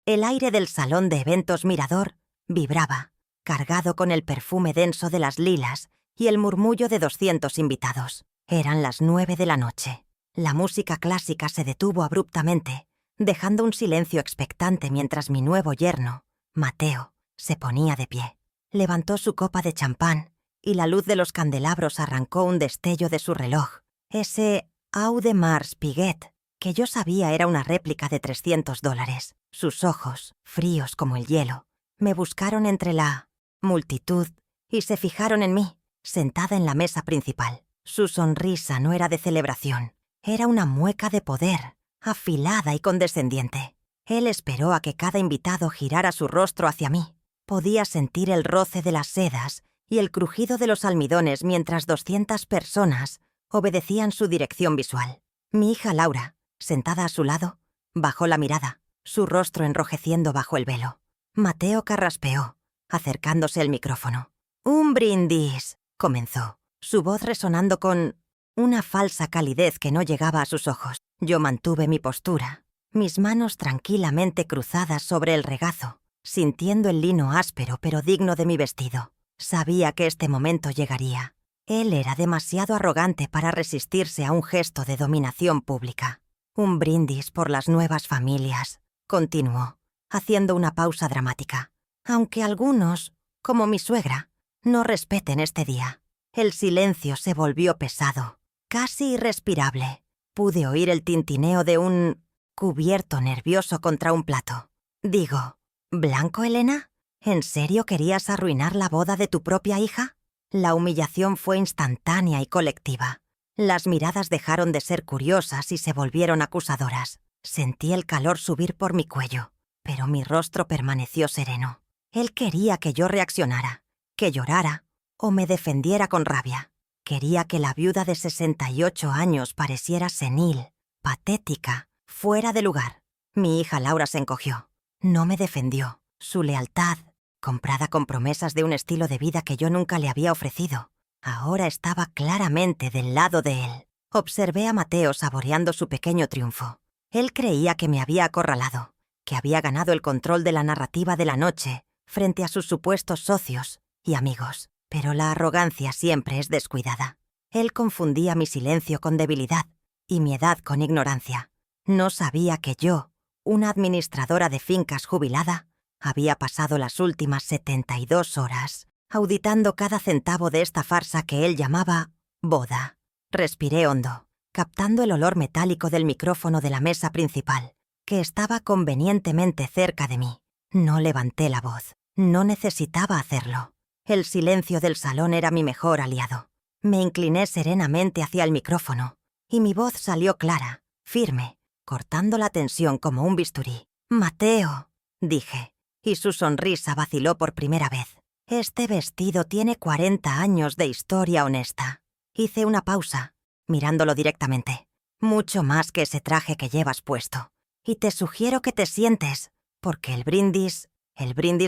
El aire del salón de eventos Mirador vibraba, cargado con el perfume denso de las lilas y el murmullo de 200 invitados. Eran las 9 de la noche. La música clásica se detuvo abruptamente, dejando un silencio expectante mientras mi nuevo yerno, Mateo, se ponía de pie. Levantó su copa de champán y la luz de los candelabros arrancó un destello de su reloj, ese Audemars Piguet, que yo sabía era una réplica de $300. Sus ojos, fríos como el hielo, me buscaron entre la multitud y se fijaron en mí, sentada en la mesa principal. Su sonrisa no era de celebración, era una mueca de poder, afilada y condescendiente. Él esperó a que cada invitado girara su rostro hacia mí. Podía sentir el roce de las sedas y el crujido de los almidones mientras 200 personas obedecían su dirección visual. Mi hija Laura, sentada a su lado, bajó la mirada, su rostro enrojeciendo bajo el velo. Mateo carraspeó, acercándose el micrófono. «Un brindis», comenzó, su voz resonando con una falsa calidez que no llegaba a sus ojos. Yo mantuve mi postura, mis manos tranquilamente cruzadas sobre el regazo, sintiendo el lino áspero pero digno de mi vestido. Sabía que este momento llegaría. Él era demasiado arrogante para resistirse a un gesto de dominación pública. «Un brindis por las nuevas familias», continuó, haciendo una pausa dramática. «Aunque algunos, como mi suegra, no respeten este día». El silencio se volvió pesado, casi irrespirable. Pude oír el tintineo de un cubierto nervioso contra un plato. Digo, «¿Blanco, Elena? ¿En serio querías arruinar la boda de tu propia hija?» La humillación fue instantánea y colectiva. Las miradas dejaron de ser curiosas y se volvieron acusadoras. Sentí el calor subir por mi cuello, pero mi rostro permaneció sereno. Él quería que yo reaccionara, que llorara o me defendiera con rabia. Quería que la viuda de 68 años pareciera senil, patética, fuera de lugar. Mi hija Laura se encogió. No me defendió. Su lealtad, comprada con promesas de un estilo de vida que yo nunca le había ofrecido, ahora estaba claramente del lado de él. Observé a Mateo saboreando su pequeño triunfo. Él creía que me había acorralado, que había ganado el control de la narrativa de la noche frente a sus supuestos socios y amigos. Pero la arrogancia siempre es descuidada. Él confundía mi silencio con debilidad y mi edad con ignorancia. No sabía que yo, una administradora de fincas jubilada, había pasado las últimas 72 horas auditando cada centavo de esta farsa que él llamaba boda. Respiré hondo, captando el olor metálico del micrófono de la mesa principal, que estaba convenientemente cerca de mí. No levanté la voz. No necesitaba hacerlo. El silencio del salón era mi mejor aliado. Me incliné serenamente hacia el micrófono, y mi voz salió clara, firme, cortando la tensión como un bisturí. «Mateo», dije, y su sonrisa vaciló por primera vez. «Este vestido tiene 40 años de historia honesta». Hice una pausa, mirándolo directamente. «Mucho más que ese traje que llevas puesto. Y te sugiero que te sientes, porque el brindis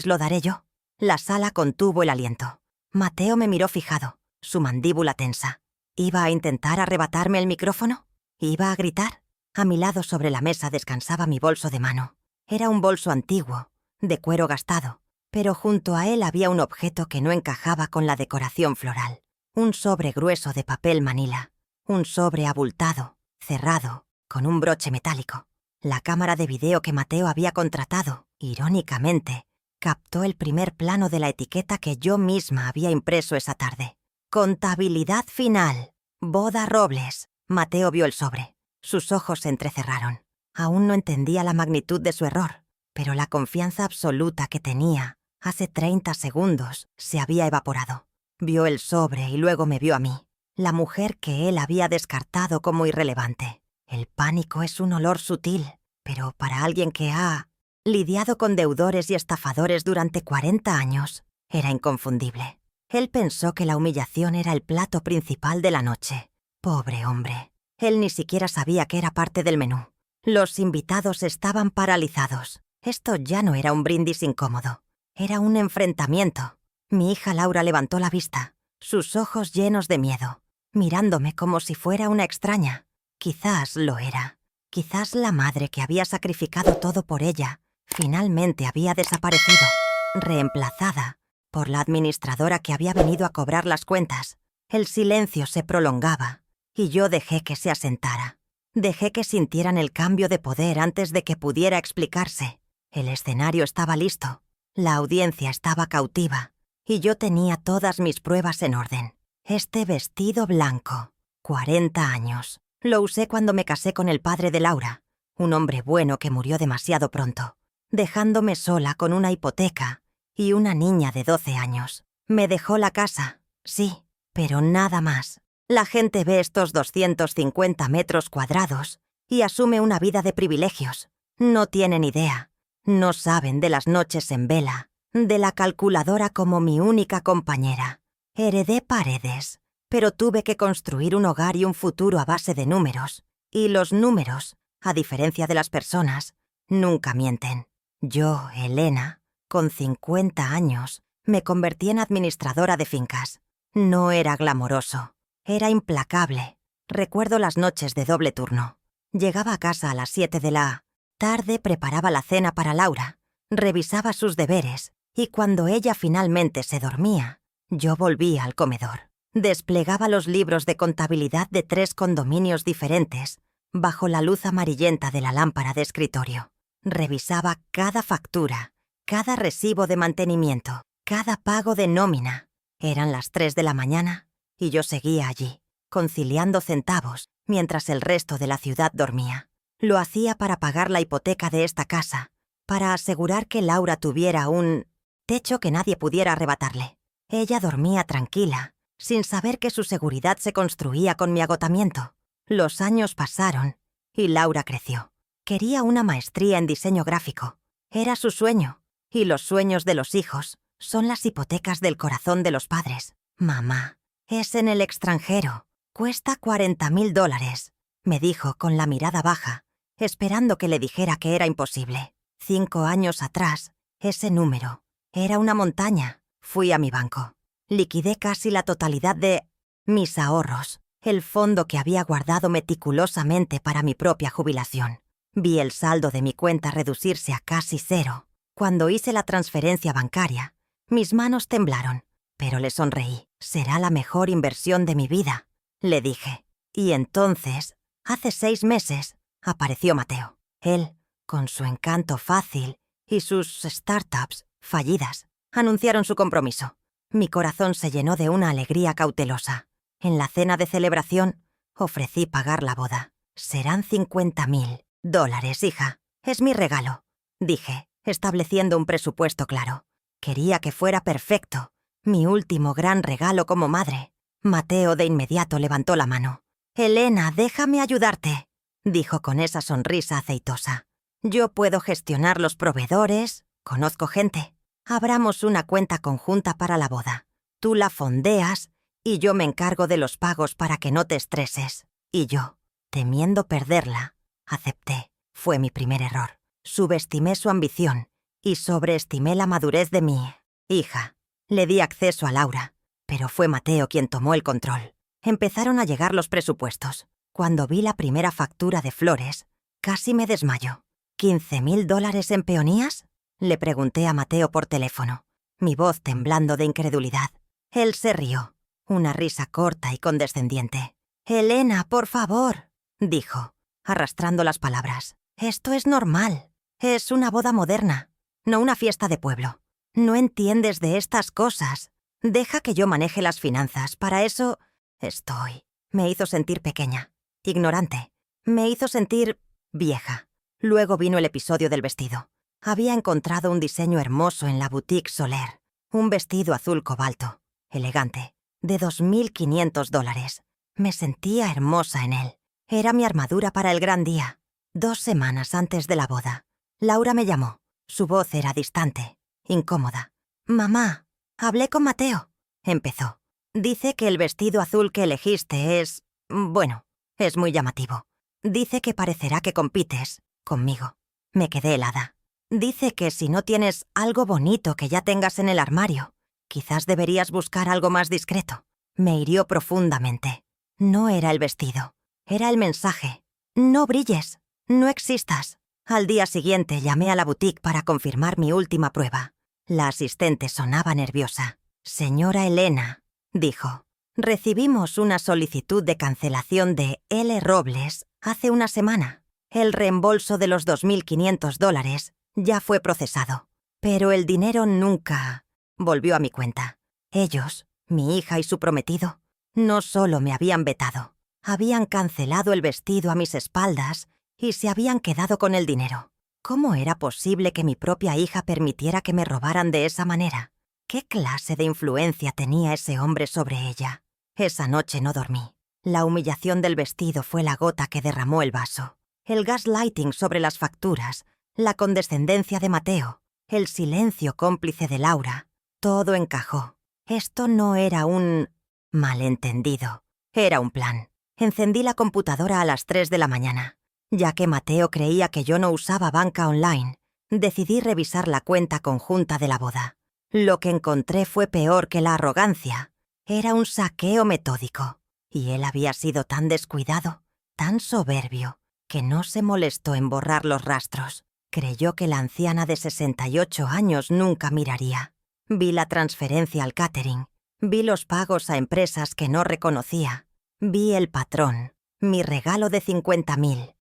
lo daré yo». La sala contuvo el aliento. Mateo me miró fijado, su mandíbula tensa. ¿Iba a intentar arrebatarme el micrófono? ¿Iba a gritar? A mi lado sobre la mesa descansaba mi bolso de mano. Era un bolso antiguo, de cuero gastado, pero junto a él había un objeto que no encajaba con la decoración floral. Un sobre grueso de papel manila. Un sobre abultado, cerrado, con un broche metálico. La cámara de video que Mateo había contratado, irónicamente, captó el primer plano de la etiqueta que yo misma había impreso esa tarde. «Contabilidad final. Boda Robles». Mateo vio el sobre. Sus ojos se entrecerraron. Aún no entendía la magnitud de su error, pero la confianza absoluta que tenía hace 30 segundos se había evaporado. Vio el sobre y luego me vio a mí, la mujer que él había descartado como irrelevante. El pánico es un olor sutil, pero para alguien que ha lidiado con deudores y estafadores durante 40 años, era inconfundible. Él pensó que la humillación era el plato principal de la noche. Pobre hombre. Él ni siquiera sabía que era parte del menú. Los invitados estaban paralizados. Esto ya no era un brindis incómodo. Era un enfrentamiento. Mi hija Laura levantó la vista, sus ojos llenos de miedo, mirándome como si fuera una extraña. Quizás lo era. Quizás la madre que había sacrificado todo por ella Finalmente había desaparecido, reemplazada por la administradora que había venido a cobrar las cuentas. El silencio se prolongaba y yo dejé que se asentara. Dejé que sintieran el cambio de poder antes de que pudiera explicarse. El escenario estaba listo, la audiencia estaba cautiva y yo tenía todas mis pruebas en orden. Este vestido blanco, 40 años. Lo usé cuando me casé con el padre de Laura, un hombre bueno que murió demasiado pronto, dejándome sola con una hipoteca y una niña de 12 años. Me dejó la casa, sí, pero nada más. La gente ve estos 250 metros cuadrados y asume una vida de privilegios. No tienen idea. No saben de las noches en vela, de la calculadora como mi única compañera. Heredé paredes, pero tuve que construir un hogar y un futuro a base de números. Y los números, a diferencia de las personas, nunca mienten. Yo, Elena, con 50 años, me convertí en administradora de fincas. No era glamoroso, era implacable. Recuerdo las noches de doble turno. Llegaba a casa a las 7 de la tarde, preparaba la cena para Laura, revisaba sus deberes y cuando ella finalmente se dormía, yo volvía al comedor. Desplegaba los libros de contabilidad de 3 condominios diferentes bajo la luz amarillenta de la lámpara de escritorio. Revisaba cada factura, cada recibo de mantenimiento, cada pago de nómina. Eran las 3 de la mañana y yo seguía allí, conciliando centavos mientras el resto de la ciudad dormía. Lo hacía para pagar la hipoteca de esta casa, para asegurar que Laura tuviera un techo que nadie pudiera arrebatarle. Ella dormía tranquila, sin saber que su seguridad se construía con mi agotamiento. Los años pasaron y Laura creció. Quería una maestría en diseño gráfico. Era su sueño, y los sueños de los hijos son las hipotecas del corazón de los padres. Mamá, es en el extranjero. Cuesta $40,000, me dijo con la mirada baja, esperando que le dijera que era imposible. 5 años atrás, ese número era una montaña. Fui a mi banco. Liquidé casi la totalidad de mis ahorros, el fondo que había guardado meticulosamente para mi propia jubilación. Vi el saldo de mi cuenta reducirse a casi 0. Cuando hice la transferencia bancaria, mis manos temblaron, pero le sonreí. Será la mejor inversión de mi vida, le dije. Y entonces, hace 6 meses, apareció Mateo. Él, con su encanto fácil y sus startups fallidas, anunciaron su compromiso. Mi corazón se llenó de una alegría cautelosa. En la cena de celebración, ofrecí pagar la boda. Serán $50,000, hija. Es mi regalo, dije, estableciendo un presupuesto claro. Quería que fuera perfecto, mi último gran regalo como madre. Mateo de inmediato levantó la mano. «Elena, déjame ayudarte», dijo con esa sonrisa aceitosa. «Yo puedo gestionar los proveedores, conozco gente. Abramos una cuenta conjunta para la boda. Tú la fondeas y yo me encargo de los pagos para que no te estreses». Y yo, temiendo perderla, acepté. Fue mi primer error. Subestimé su ambición y sobreestimé la madurez de mi hija. Le di acceso a Laura, pero fue Mateo quien tomó el control. Empezaron a llegar los presupuestos. Cuando vi la primera factura de flores, casi me desmayo. ¿$15,000 en peonías? Le pregunté a Mateo por teléfono, mi voz temblando de incredulidad. Él se rió, una risa corta y condescendiente. «Elena, por favor», dijo, arrastrando las palabras. «Esto es normal. Es una boda moderna, no una fiesta de pueblo. No entiendes de estas cosas. Deja que yo maneje las finanzas. Para eso estoy». Me hizo sentir pequeña, ignorante. Me hizo sentir vieja. Luego vino el episodio del vestido. Había encontrado un diseño hermoso en la boutique Soler. Un vestido azul cobalto, elegante, de $2,500. Me sentía hermosa en él. Era mi armadura para el gran día. 2 semanas antes de la boda, Laura me llamó. Su voz era distante, incómoda. «Mamá, hablé con Mateo», empezó. «Dice que el vestido azul que elegiste es... bueno, es muy llamativo. Dice que parecerá que compites conmigo». Me quedé helada. «Dice que si no tienes algo bonito que ya tengas en el armario, quizás deberías buscar algo más discreto». Me hirió profundamente. No era el vestido, era el mensaje. «No brilles, no existas. Al día siguiente llamé a la boutique para confirmar mi última prueba. La asistente sonaba nerviosa. «Señora Elena», dijo, «recibimos una solicitud de cancelación de L. Robles hace una semana. El reembolso de los $2.500 ya fue procesado, pero el dinero nunca volvió a mi cuenta. Ellos, mi hija y su prometido, no solo me habían vetado, habían cancelado el vestido a mis espaldas y se habían quedado con el dinero. ¿Cómo era posible que mi propia hija permitiera que me robaran de esa manera? ¿Qué clase de influencia tenía ese hombre sobre ella? Esa noche no dormí. La humillación del vestido fue la gota que derramó el vaso. El gaslighting sobre las facturas, la condescendencia de Mateo, el silencio cómplice de Laura, todo encajó. Esto no era un malentendido, era un plan. Encendí la computadora a las 3 de la mañana. Ya que Mateo creía que yo no usaba banca online, decidí revisar la cuenta conjunta de la boda. Lo que encontré fue peor que la arrogancia. Era un saqueo metódico. Y él había sido tan descuidado, tan soberbio, que no se molestó en borrar los rastros. Creyó que la anciana de 68 años nunca miraría. Vi la transferencia al catering. Vi los pagos a empresas que no reconocía. Vi el patrón. Mi regalo de $50.000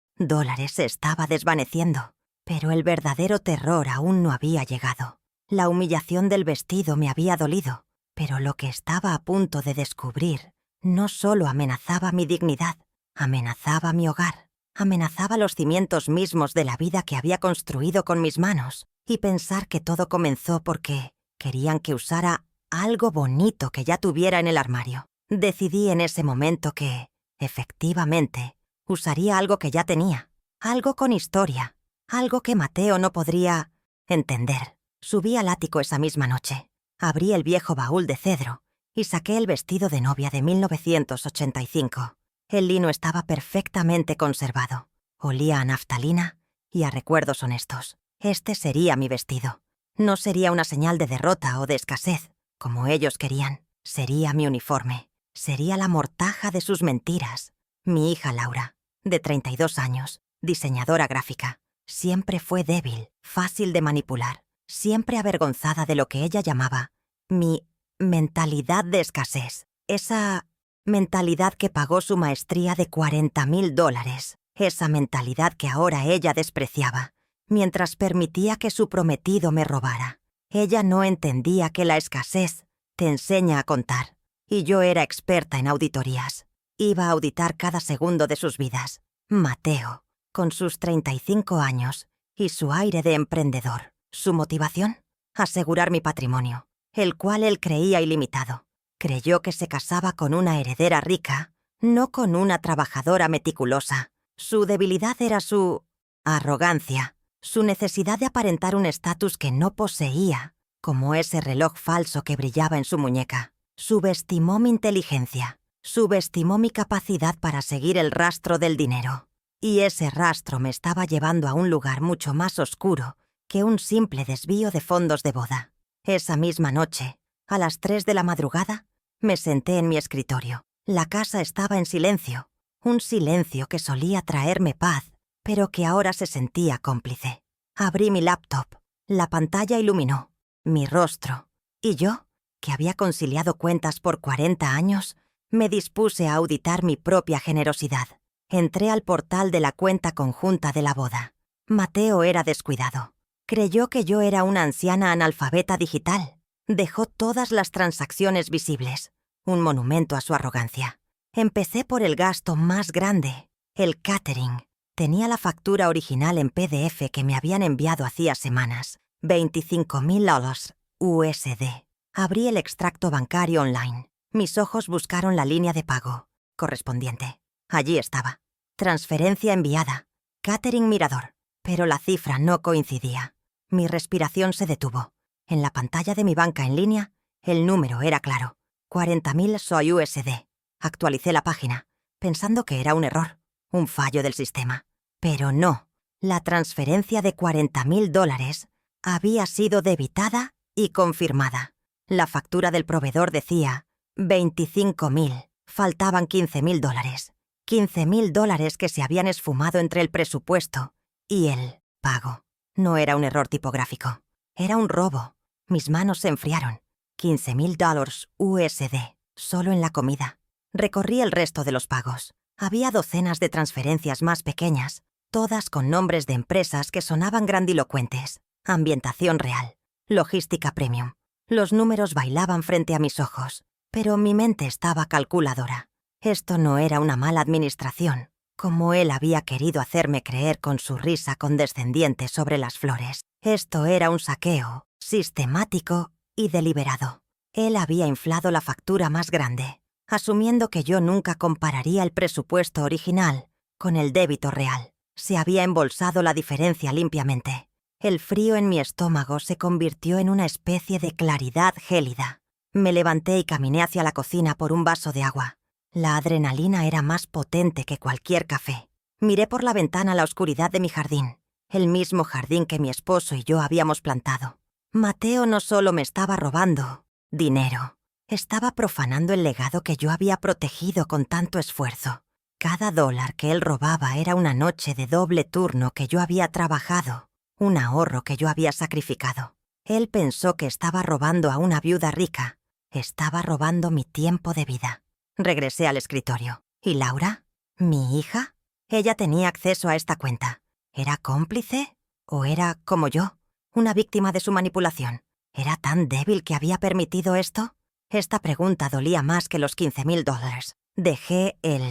se estaba desvaneciendo, pero el verdadero terror aún no había llegado. La humillación del vestido me había dolido, pero lo que estaba a punto de descubrir no solo amenazaba mi dignidad, amenazaba mi hogar, amenazaba los cimientos mismos de la vida que había construido con mis manos, y pensar que todo comenzó porque querían que usara algo bonito que ya tuviera en el armario. Decidí en ese momento que, efectivamente, usaría algo que ya tenía, algo con historia, algo que Mateo no podría entender. Subí al ático esa misma noche, abrí el viejo baúl de cedro y saqué el vestido de novia de 1985. El lino estaba perfectamente conservado, olía a naftalina y a recuerdos honestos. Este sería mi vestido. No sería una señal de derrota o de escasez, como ellos querían. Sería mi uniforme, sería la mortaja de sus mentiras. Mi hija Laura, de 32 años, diseñadora gráfica, siempre fue débil, fácil de manipular, siempre avergonzada de lo que ella llamaba mi mentalidad de escasez. Esa mentalidad que pagó su maestría de $40.000. Esa mentalidad que ahora ella despreciaba, mientras permitía que su prometido me robara. Ella no entendía que la escasez te enseña a contar, y yo era experta en auditorías. Iba a auditar cada segundo de sus vidas. Mateo, con sus 35 años y su aire de emprendedor. ¿Su motivación? Asegurar mi patrimonio, el cual él creía ilimitado. Creyó que se casaba con una heredera rica, no con una trabajadora meticulosa. Su debilidad era su arrogancia, su necesidad de aparentar un estatus que no poseía, como ese reloj falso que brillaba en su muñeca. Subestimó mi inteligencia. Subestimó mi capacidad para seguir el rastro del dinero. Y ese rastro me estaba llevando a un lugar mucho más oscuro que un simple desvío de fondos de boda. Esa misma noche, a las 3 de la madrugada, me senté en mi escritorio. La casa estaba en silencio, un silencio que solía traerme paz, pero que ahora se sentía cómplice. Abrí mi laptop, la pantalla iluminó, mi rostro, y yo, que había conciliado cuentas por 40 años, me dispuse a auditar mi propia generosidad. Entré al portal de la cuenta conjunta de la boda. Mateo era descuidado. Creyó que yo era una anciana analfabeta digital. Dejó todas las transacciones visibles, un monumento a su arrogancia. Empecé por el gasto más grande, el catering. Tenía la factura original en PDF que me habían enviado hacía semanas, $25.000 USD. Abrí el extracto bancario online. Mis ojos buscaron la línea de pago correspondiente. Allí estaba. Transferencia enviada. Catering Mirador. Pero la cifra no coincidía. Mi respiración se detuvo. En la pantalla de mi banca en línea, el número era claro. 40.000 soy USD. Actualicé la página, pensando que era un error, un fallo del sistema. Pero no. La transferencia de $40.000 había sido debitada y confirmada. La factura del proveedor decía 25.000. Faltaban $15.000. $15.000 que se habían esfumado entre el presupuesto y el pago. No era un error tipográfico. Era un robo. Mis manos se enfriaron. $15,000 USD, solo en la comida. Recorrí el resto de los pagos. Había docenas de transferencias más pequeñas, todas con nombres de empresas que sonaban grandilocuentes. Ambientación real. Logística premium. Los números bailaban frente a mis ojos, pero mi mente estaba calculadora. Esto no era una mala administración, como él había querido hacerme creer con su risa condescendiente sobre las flores. Esto era un saqueo, sistemático y deliberado. Él había inflado la factura más grande, asumiendo que yo nunca compararía el presupuesto original con el débito real. Se había embolsado la diferencia limpiamente. El frío en mi estómago se convirtió en una especie de claridad gélida. Me levanté y caminé hacia la cocina por un vaso de agua. La adrenalina era más potente que cualquier café. Miré por la ventana la oscuridad de mi jardín, el mismo jardín que mi esposo y yo habíamos plantado. Mateo no solo me estaba robando dinero, estaba profanando el legado que yo había protegido con tanto esfuerzo. Cada dólar que él robaba era una noche de doble turno que yo había trabajado, un ahorro que yo había sacrificado. Él pensó que estaba robando a una viuda rica. Estaba robando mi tiempo de vida. Regresé al escritorio. ¿Y Laura? ¿Mi hija? Ella tenía acceso a esta cuenta. ¿Era cómplice? ¿O era, como yo, una víctima de su manipulación? ¿Era tan débil que había permitido esto? Esta pregunta dolía más que los $15,000. Dejé el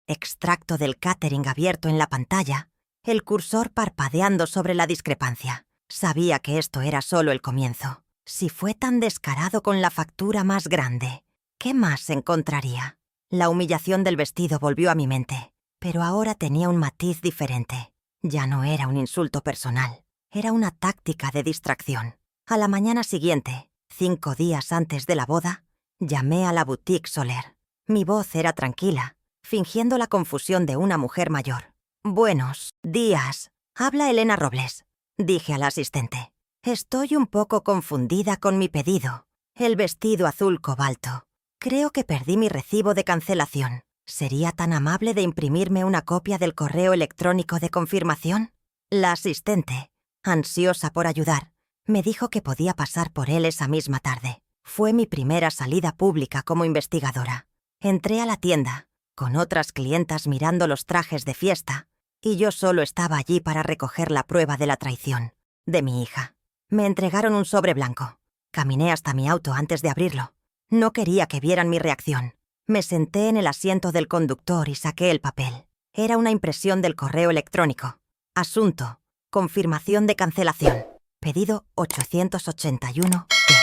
extracto del catering abierto en la pantalla, el cursor parpadeando sobre la discrepancia. Sabía que esto era solo el comienzo. Si fue tan descarado con la factura más grande, ¿qué más encontraría? La humillación del vestido volvió a mi mente, pero ahora tenía un matiz diferente. Ya no era un insulto personal, era una táctica de distracción. A la mañana siguiente, 5 días antes de la boda, llamé a la boutique Soler. Mi voz era tranquila, fingiendo la confusión de una mujer mayor. «Buenos días. Habla Elena Robles», dije al asistente. «Estoy un poco confundida con mi pedido. El vestido azul cobalto. Creo que perdí mi recibo de cancelación. ¿Sería tan amable de imprimirme una copia del correo electrónico de confirmación?» La asistente, ansiosa por ayudar, me dijo que podía pasar por él esa misma tarde. Fue mi primera salida pública como investigadora. Entré a la tienda, con otras clientas mirando los trajes de fiesta, y yo solo estaba allí para recoger la prueba de la traición de mi hija. Me entregaron un sobre blanco. Caminé hasta mi auto antes de abrirlo. No quería que vieran mi reacción. Me senté en el asiento del conductor y saqué el papel. Era una impresión del correo electrónico. Asunto: confirmación de cancelación. Pedido 881-D.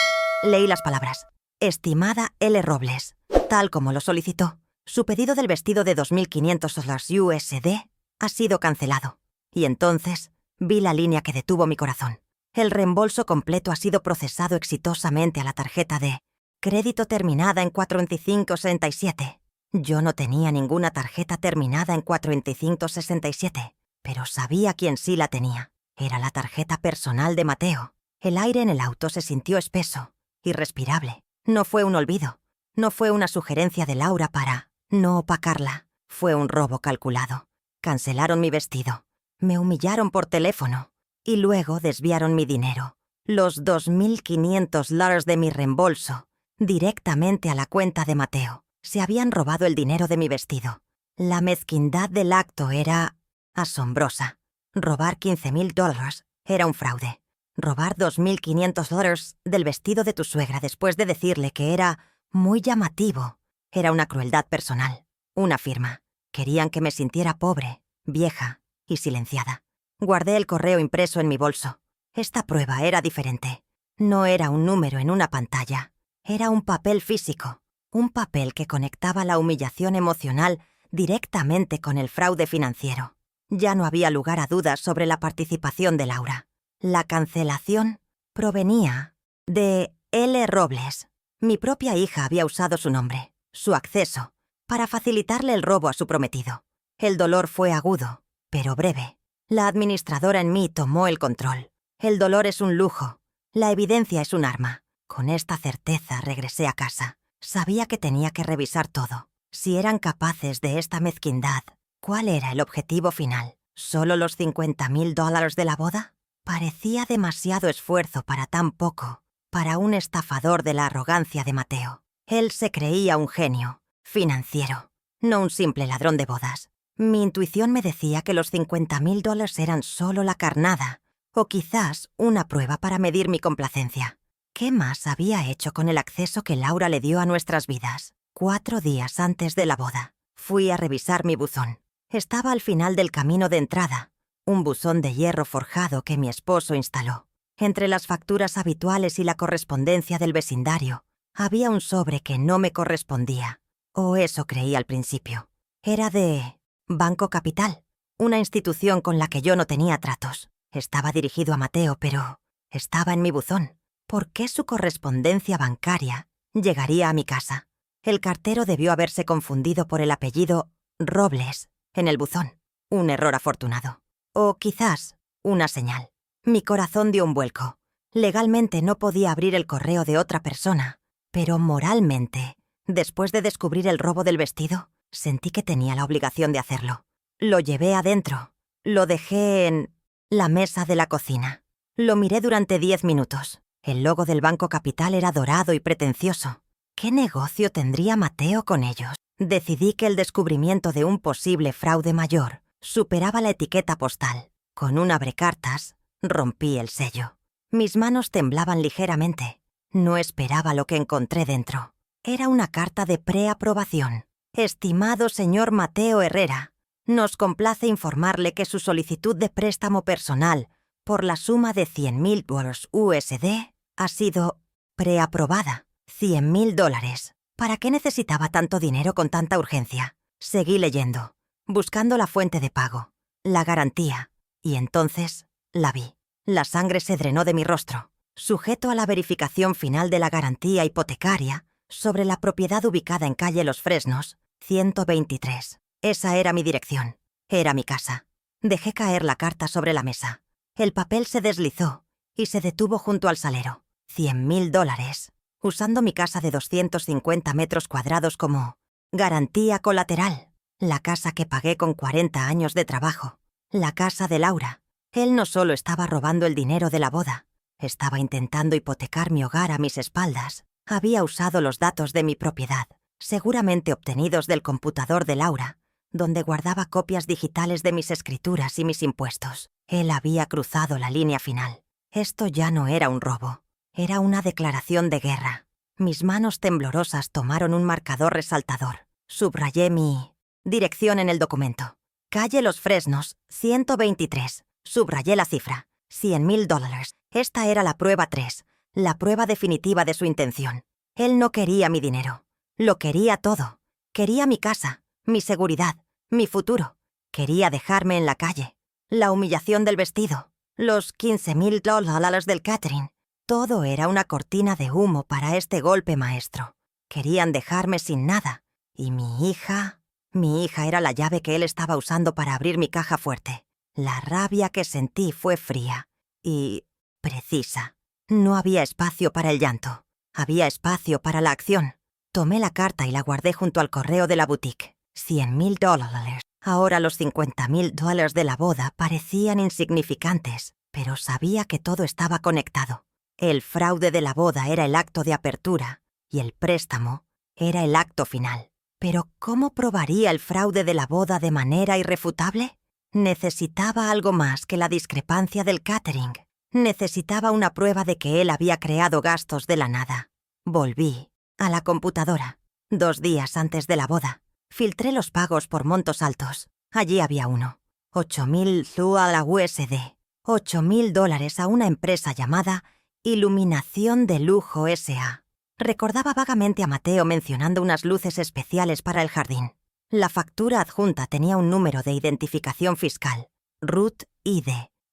Leí las palabras. Estimada L. Robles, tal como lo solicitó, su pedido del vestido de $2,500 USD ha sido cancelado. Y entonces vi la línea que detuvo mi corazón. El reembolso completo ha sido procesado exitosamente a la tarjeta de crédito terminada en 4567. Yo no tenía ninguna tarjeta terminada en 4567, pero sabía quién sí la tenía. Era la tarjeta personal de Mateo. El aire en el auto se sintió espeso, irrespirable. No fue un olvido. No fue una sugerencia de Laura para no opacarla. Fue un robo calculado. Cancelaron mi vestido. Me humillaron por teléfono. Y luego desviaron mi dinero, los $2,500 de mi reembolso, directamente a la cuenta de Mateo. Se habían robado el dinero de mi vestido. La mezquindad del acto era asombrosa. Robar $15,000 era un fraude. Robar $2,500 del vestido de tu suegra después de decirle que era muy llamativo era una crueldad personal, una firma. Querían que me sintiera pobre, vieja y silenciada. Guardé el correo impreso en mi bolso. Esta prueba era diferente. No era un número en una pantalla. Era un papel físico. Un papel que conectaba la humillación emocional directamente con el fraude financiero. Ya no había lugar a dudas sobre la participación de Laura. La cancelación provenía de L. Robles. Mi propia hija había usado su nombre, su acceso, para facilitarle el robo a su prometido. El dolor fue agudo, pero breve. La administradora en mí tomó el control. El dolor es un lujo. La evidencia es un arma. Con esta certeza regresé a casa. Sabía que tenía que revisar todo. Si eran capaces de esta mezquindad, ¿cuál era el objetivo final? ¿Solo los $50,000 de la boda? Parecía demasiado esfuerzo para tan poco, para un estafador de la arrogancia de Mateo. Él se creía un genio, financiero, no un simple ladrón de bodas. Mi intuición me decía que los $50,000 eran solo la carnada, o quizás una prueba para medir mi complacencia. ¿Qué más había hecho con el acceso que Laura le dio a nuestras vidas? 4 días antes de la boda, fui a revisar mi buzón. Estaba al final del camino de entrada, un buzón de hierro forjado que mi esposo instaló. Entre las facturas habituales y la correspondencia del vecindario, había un sobre que no me correspondía, o eso creí al principio. Era de Banco Capital, una institución con la que yo no tenía tratos. Estaba dirigido a Mateo, pero estaba en mi buzón. ¿Por qué su correspondencia bancaria llegaría a mi casa? El cartero debió haberse confundido por el apellido Robles en el buzón. Un error afortunado. O quizás una señal. Mi corazón dio un vuelco. Legalmente no podía abrir el correo de otra persona, pero moralmente, después de descubrir el robo del vestido, sentí que tenía la obligación de hacerlo. Lo llevé adentro. Lo dejé en la mesa de la cocina. Lo miré durante 10 minutos. El logo del Banco Capital era dorado y pretencioso. ¿Qué negocio tendría Mateo con ellos? Decidí que el descubrimiento de un posible fraude mayor superaba la etiqueta postal. Con un abrecartas, rompí el sello. Mis manos temblaban ligeramente. No esperaba lo que encontré dentro. Era una carta de preaprobación. Estimado señor Mateo Herrera, nos complace informarle que su solicitud de préstamo personal por la suma de $100,000 USD ha sido preaprobada. $100,000. ¿Para qué necesitaba tanto dinero con tanta urgencia? Seguí leyendo, buscando la fuente de pago, la garantía, y entonces la vi. La sangre se drenó de mi rostro. Sujeto a la verificación final de la garantía hipotecaria sobre la propiedad ubicada en calle Los Fresnos, 123. Esa era mi dirección. Era mi casa. Dejé caer la carta sobre la mesa. El papel se deslizó y se detuvo junto al salero. $100,000. Usando mi casa de 250 metros cuadrados como garantía colateral. La casa que pagué con 40 años de trabajo. La casa de Laura. Él no solo estaba robando el dinero de la boda, estaba intentando hipotecar mi hogar a mis espaldas. Había usado los datos de mi propiedad, seguramente obtenidos del computador de Laura, donde guardaba copias digitales de mis escrituras y mis impuestos. Él había cruzado la línea final. Esto ya no era un robo, era una declaración de guerra. Mis manos temblorosas tomaron un marcador resaltador. Subrayé mi dirección en el documento. Calle Los Fresnos, 123. Subrayé la cifra. $100,000. Esta era la prueba 3, la prueba definitiva de su intención. Él no quería mi dinero. Lo quería todo. Quería mi casa, mi seguridad, mi futuro. Quería dejarme en la calle. La humillación del vestido. Los $15,000 del catering. Todo era una cortina de humo para este golpe maestro. Querían dejarme sin nada. Y mi hija era la llave que él estaba usando para abrir mi caja fuerte. La rabia que sentí fue fría y precisa. No había espacio para el llanto. Había espacio para la acción. Tomé la carta y la guardé junto al correo de la boutique. $100,000. Ahora los $50,000 de la boda parecían insignificantes, pero sabía que todo estaba conectado. El fraude de la boda era el acto de apertura y el préstamo era el acto final. Pero ¿cómo probaría el fraude de la boda de manera irrefutable? Necesitaba algo más que la discrepancia del catering. Necesitaba una prueba de que él había creado gastos de la nada. Volví a la computadora. 2 días antes de la boda. Filtré los pagos por montos altos. Allí había uno. $8,000 USD. $8,000 a una empresa llamada Iluminación de Lujo S.A. Recordaba vagamente a Mateo mencionando unas luces especiales para el jardín. La factura adjunta tenía un número de identificación fiscal, RUT ID,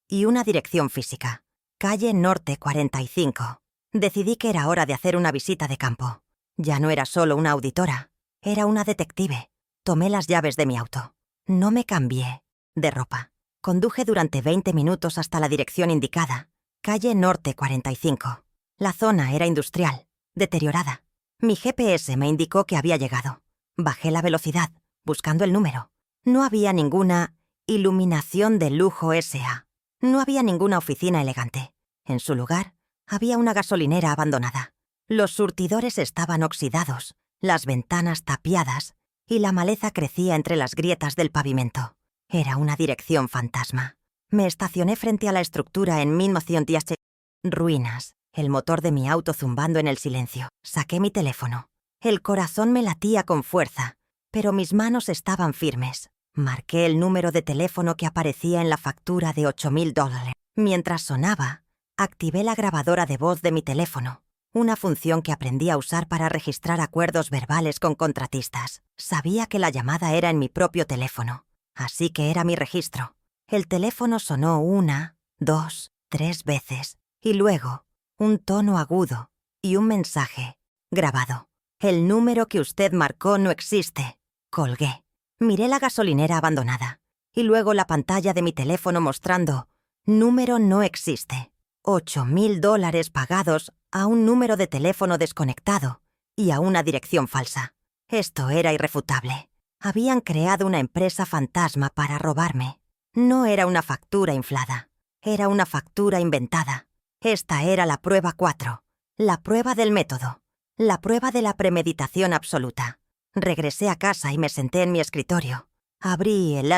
y una dirección física, calle Norte 45. Decidí que era hora de hacer una visita de campo. Ya no era solo una auditora, era una detective. Tomé las llaves de mi auto. No me cambié de ropa. Conduje durante 20 minutos hasta la dirección indicada, calle Norte 45. La zona era industrial, deteriorada. Mi GPS me indicó que había llegado. Bajé la velocidad, buscando el número. No había ninguna Iluminación de Lujo S.A. No había ninguna oficina elegante. En su lugar, había una gasolinera abandonada. Los surtidores estaban oxidados, las ventanas tapiadas y la maleza crecía entre las grietas del pavimento. Era una dirección fantasma. Me estacioné frente a la estructura en 1910. Ruinas, el motor de mi auto zumbando en el silencio. Saqué mi teléfono. El corazón me latía con fuerza, pero mis manos estaban firmes. Marqué el número de teléfono que aparecía en la factura de $8,000. Mientras sonaba, activé la grabadora de voz de mi teléfono, una función que aprendí a usar para registrar acuerdos verbales con contratistas. Sabía que la llamada era en mi propio teléfono, así que era mi registro. El teléfono sonó 1, 2, 3 veces, y luego un tono agudo y un mensaje grabado. El número que usted marcó no existe. Colgué. Miré la gasolinera abandonada, y luego la pantalla de mi teléfono mostrando número no existe. $8,000 pagados a un número de teléfono desconectado y a una dirección falsa. Esto era irrefutable. Habían creado una empresa fantasma para robarme. No era una factura inflada, era una factura inventada. Esta era la prueba 4, la prueba del método, la prueba de la premeditación absoluta. Regresé a casa y me senté en mi escritorio. Abrí el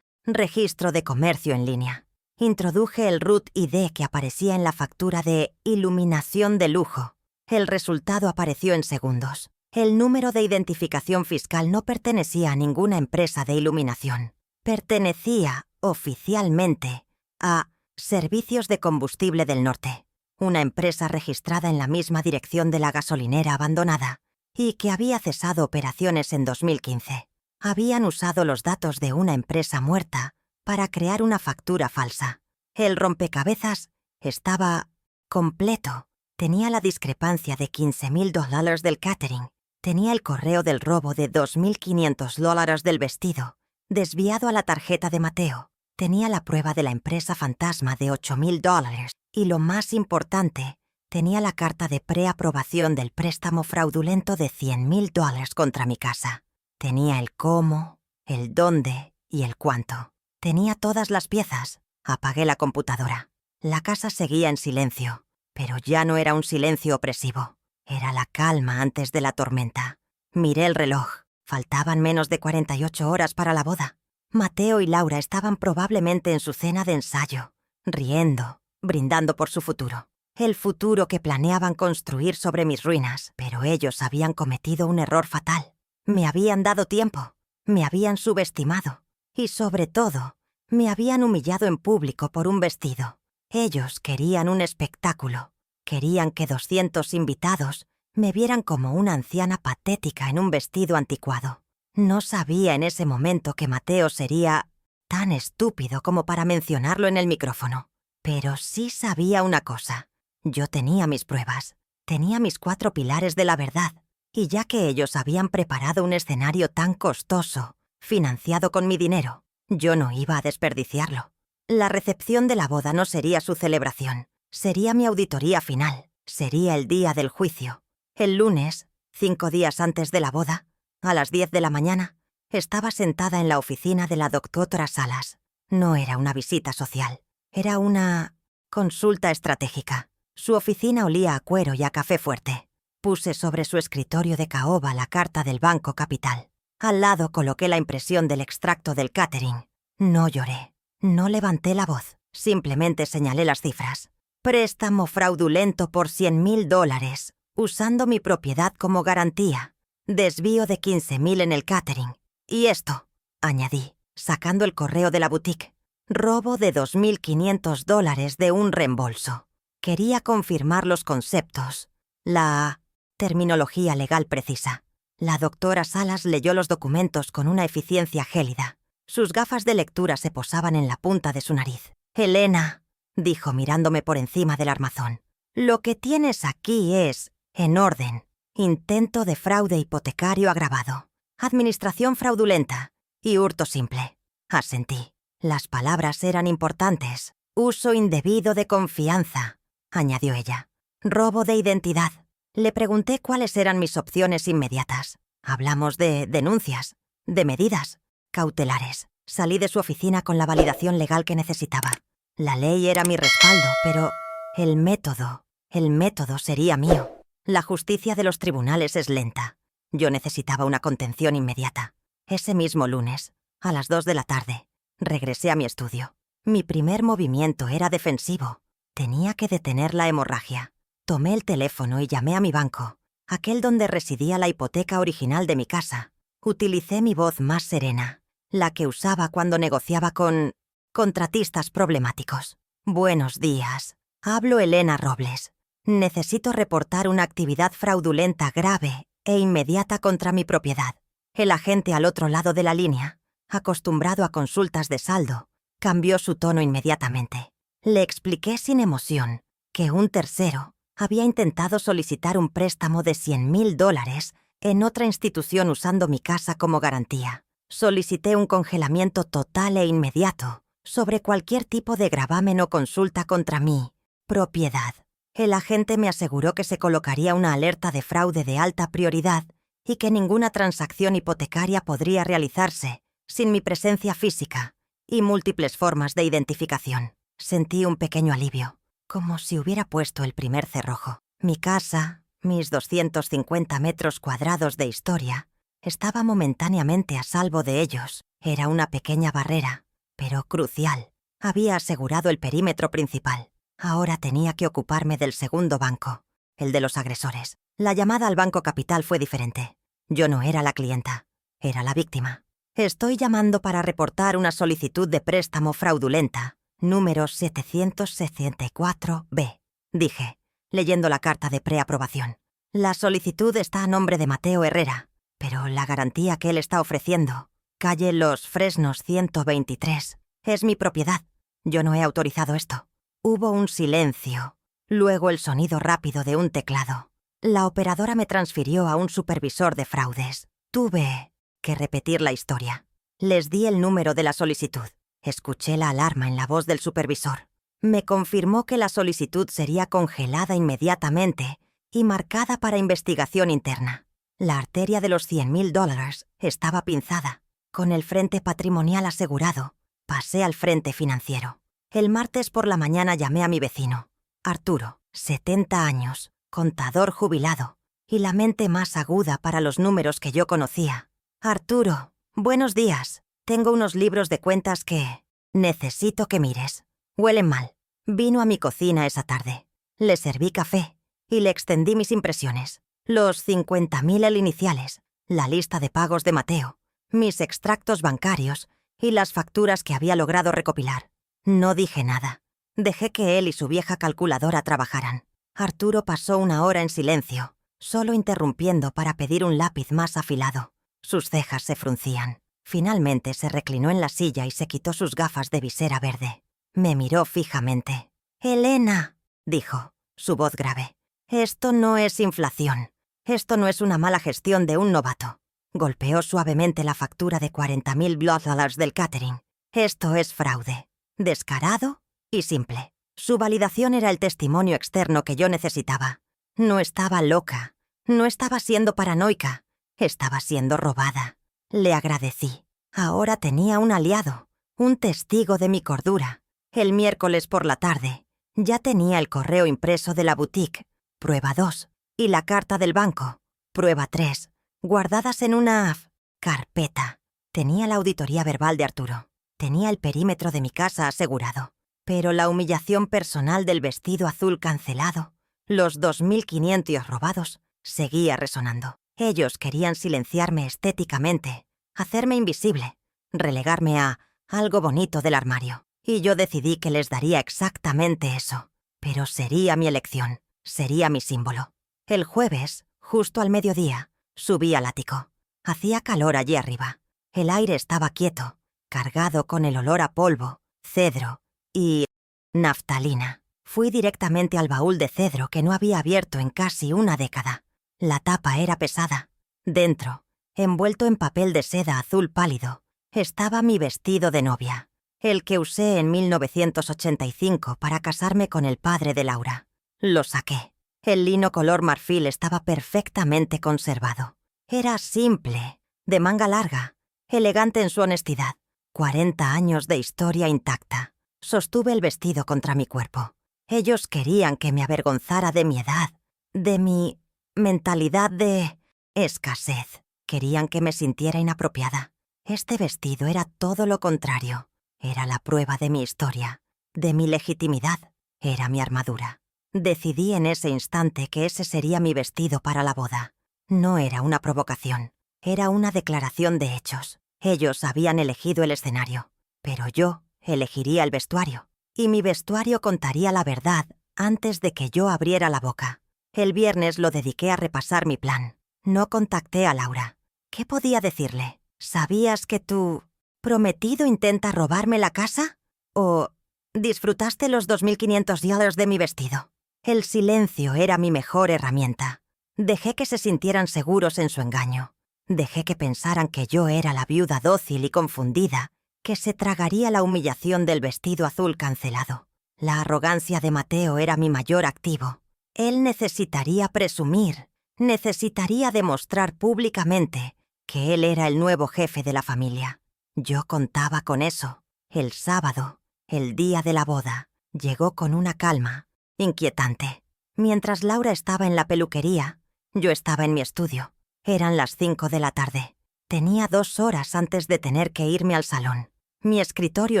registro de comercio en línea. Introduje el root ID que aparecía en la factura de iluminación de lujo. El resultado apareció en segundos. El número de identificación fiscal no pertenecía a ninguna empresa de iluminación. Pertenecía, oficialmente, a Servicios de Combustible del Norte, una empresa registrada en la misma dirección de la gasolinera abandonada y que había cesado operaciones en 2015. Habían usado los datos de una empresa muerta para crear una factura falsa. El rompecabezas estaba completo. Tenía la discrepancia de $15,000 del catering. Tenía el correo del robo de $2,500 del vestido, desviado a la tarjeta de Mateo. Tenía la prueba de la empresa fantasma de $8,000. Y lo más importante, tenía la carta de preaprobación del préstamo fraudulento de $100,000 contra mi casa. Tenía el cómo, el dónde y el cuánto. Tenía todas las piezas. Apagué la computadora. La casa seguía en silencio, pero ya no era un silencio opresivo. Era la calma antes de la tormenta. Miré el reloj. Faltaban menos de 48 horas para la boda. Mateo y Laura estaban probablemente en su cena de ensayo, riendo, brindando por su futuro. El futuro que planeaban construir sobre mis ruinas, pero ellos habían cometido un error fatal. Me habían dado tiempo, me habían subestimado y, sobre todo, me habían humillado en público por un vestido. Ellos querían un espectáculo, querían que 200 invitados me vieran como una anciana patética en un vestido anticuado. No sabía en ese momento que Mateo sería tan estúpido como para mencionarlo en el micrófono. Pero sí sabía una cosa. Yo tenía mis pruebas, tenía mis 4 pilares de la verdad, y ya que ellos habían preparado un escenario tan costoso, financiado con mi dinero, yo no iba a desperdiciarlo. La recepción de la boda no sería su celebración, sería mi auditoría final, sería el día del juicio. El lunes, 5 días antes de la boda, a las 10 de la mañana, estaba sentada en la oficina de la doctora Salas. No era una visita social, era una consulta estratégica. Su oficina olía a cuero y a café fuerte. Puse sobre su escritorio de caoba la carta del Banco Capital. Al lado coloqué la impresión del extracto del catering. No lloré, no levanté la voz, simplemente señalé las cifras. Préstamo fraudulento por $100,000, usando mi propiedad como garantía. Desvío de $15,000 en el catering. Y esto, añadí, sacando el correo de la boutique. Robo de $2,500 de un reembolso. Quería confirmar los conceptos, la terminología legal precisa. La doctora Salas leyó los documentos con una eficiencia gélida. Sus gafas de lectura se posaban en la punta de su nariz. «Elena», dijo mirándome por encima del armazón, «lo que tienes aquí es, en orden, intento de fraude hipotecario agravado, administración fraudulenta y hurto simple». Asentí. Las palabras eran importantes. «Uso indebido de confianza», añadió ella. «Robo de identidad». Le pregunté cuáles eran mis opciones inmediatas. Hablamos de denuncias, de medidas cautelares. Salí de su oficina con la validación legal que necesitaba. La ley era mi respaldo, pero el método sería mío. La justicia de los tribunales es lenta. Yo necesitaba una contención inmediata. Ese mismo lunes, a las 2 de la tarde, regresé a mi estudio. Mi primer movimiento era defensivo. Tenía que detener la hemorragia. Tomé el teléfono y llamé a mi banco, aquel donde residía la hipoteca original de mi casa. Utilicé mi voz más serena, la que usaba cuando negociaba con contratistas problemáticos. Buenos días. Hablo Elena Robles. Necesito reportar una actividad fraudulenta grave e inmediata contra mi propiedad. El agente al otro lado de la línea, acostumbrado a consultas de saldo, cambió su tono inmediatamente. Le expliqué sin emoción que un tercero había intentado solicitar un préstamo de $100,000 en otra institución usando mi casa como garantía. Solicité un congelamiento total e inmediato sobre cualquier tipo de gravamen o consulta contra mi propiedad. El agente me aseguró que se colocaría una alerta de fraude de alta prioridad y que ninguna transacción hipotecaria podría realizarse sin mi presencia física y múltiples formas de identificación. Sentí un pequeño alivio, como si hubiera puesto el primer cerrojo. Mi casa, mis 250 metros cuadrados de historia, estaba momentáneamente a salvo de ellos. Era una pequeña barrera, pero crucial. Había asegurado el perímetro principal. Ahora tenía que ocuparme del segundo banco, el de los agresores. La llamada al Banco Capital fue diferente. Yo no era la clienta, era la víctima. Estoy llamando para reportar una solicitud de préstamo fraudulenta, número 764B, dije, leyendo la carta de preaprobación. La solicitud está a nombre de Mateo Herrera, pero la garantía que él está ofreciendo, calle Los Fresnos 123, es mi propiedad. Yo no he autorizado esto. Hubo un silencio, luego el sonido rápido de un teclado. La operadora me transfirió a un supervisor de fraudes. Tuve que repetir la historia. Les di el número de la solicitud. Escuché la alarma en la voz del supervisor. Me confirmó que la solicitud sería congelada inmediatamente y marcada para investigación interna. La arteria de los $100,000 estaba pinzada. Con el frente patrimonial asegurado, pasé al frente financiero. El martes por la mañana llamé a mi vecino, Arturo, 70 años, contador jubilado, y la mente más aguda para los números que yo conocía. Arturo, buenos días. Tengo unos libros de cuentas que necesito que mires. Huelen mal. Vino a mi cocina esa tarde. Le serví café y le extendí mis impresiones. Los 50,000 iniciales, la lista de pagos de Mateo, mis extractos bancarios y las facturas que había logrado recopilar. No dije nada. Dejé que él y su vieja calculadora trabajaran. Arturo pasó una hora en silencio, solo interrumpiendo para pedir un lápiz más afilado. Sus cejas se fruncían. Finalmente se reclinó en la silla y se quitó sus gafas de visera verde. Me miró fijamente. «Elena», dijo, su voz grave, «esto no es inflación. Esto no es una mala gestión de un novato». Golpeó suavemente la factura de $40,000 del catering. «Esto es fraude. Descarado y simple». Su validación era el testimonio externo que yo necesitaba. No estaba loca, no estaba siendo paranoica, estaba siendo robada. Le agradecí. Ahora tenía un aliado, un testigo de mi cordura. El miércoles por la tarde, ya tenía el correo impreso de la boutique, prueba 2, y la carta del banco, prueba 3, guardadas en una carpeta. Tenía la auditoría verbal de Arturo. Tenía el perímetro de mi casa asegurado. Pero la humillación personal del vestido azul cancelado, los 2.500 robados, seguía resonando. Ellos querían silenciarme estéticamente, hacerme invisible, relegarme a algo bonito del armario. Y yo decidí que les daría exactamente eso. Pero sería mi elección, sería mi símbolo. El jueves, justo al mediodía, subí al ático. Hacía calor allí arriba. El aire estaba quieto, cargado con el olor a polvo, cedro y naftalina. Fui directamente al baúl de cedro que no había abierto en casi una década. La tapa era pesada. Dentro, envuelto en papel de seda azul pálido, estaba mi vestido de novia, el que usé en 1985 para casarme con el padre de Laura. Lo saqué. El lino color marfil estaba perfectamente conservado. Era simple, de manga larga, elegante en su honestidad. 40 años de historia intacta. Sostuve el vestido contra mi cuerpo. Ellos querían que me avergonzara de mi edad, de mi mentalidad de escasez. Querían que me sintiera inapropiada. Este vestido era todo lo contrario. Era la prueba de mi historia, de mi legitimidad. Era mi armadura. Decidí en ese instante que ese sería mi vestido para la boda. No era una provocación, era una declaración de hechos. Ellos habían elegido el escenario, pero yo elegiría el vestuario. Y mi vestuario contaría la verdad antes de que yo abriera la boca. El viernes lo dediqué a repasar mi plan. No contacté a Laura. ¿Qué podía decirle? ¿Sabías que tu prometido intenta robarme la casa? ¿O disfrutaste los $2.500 de mi vestido? El silencio era mi mejor herramienta. Dejé que se sintieran seguros en su engaño. Dejé que pensaran que yo era la viuda dócil y confundida, que se tragaría la humillación del vestido azul cancelado. La arrogancia de Mateo era mi mayor activo. Él necesitaría presumir, necesitaría demostrar públicamente que él era el nuevo jefe de la familia. Yo contaba con eso. El sábado, el día de la boda, llegó con una calma inquietante. Mientras Laura estaba en la peluquería, yo estaba en mi estudio. Eran las 5 de la tarde. Tenía 2 horas antes de tener que irme al salón. Mi escritorio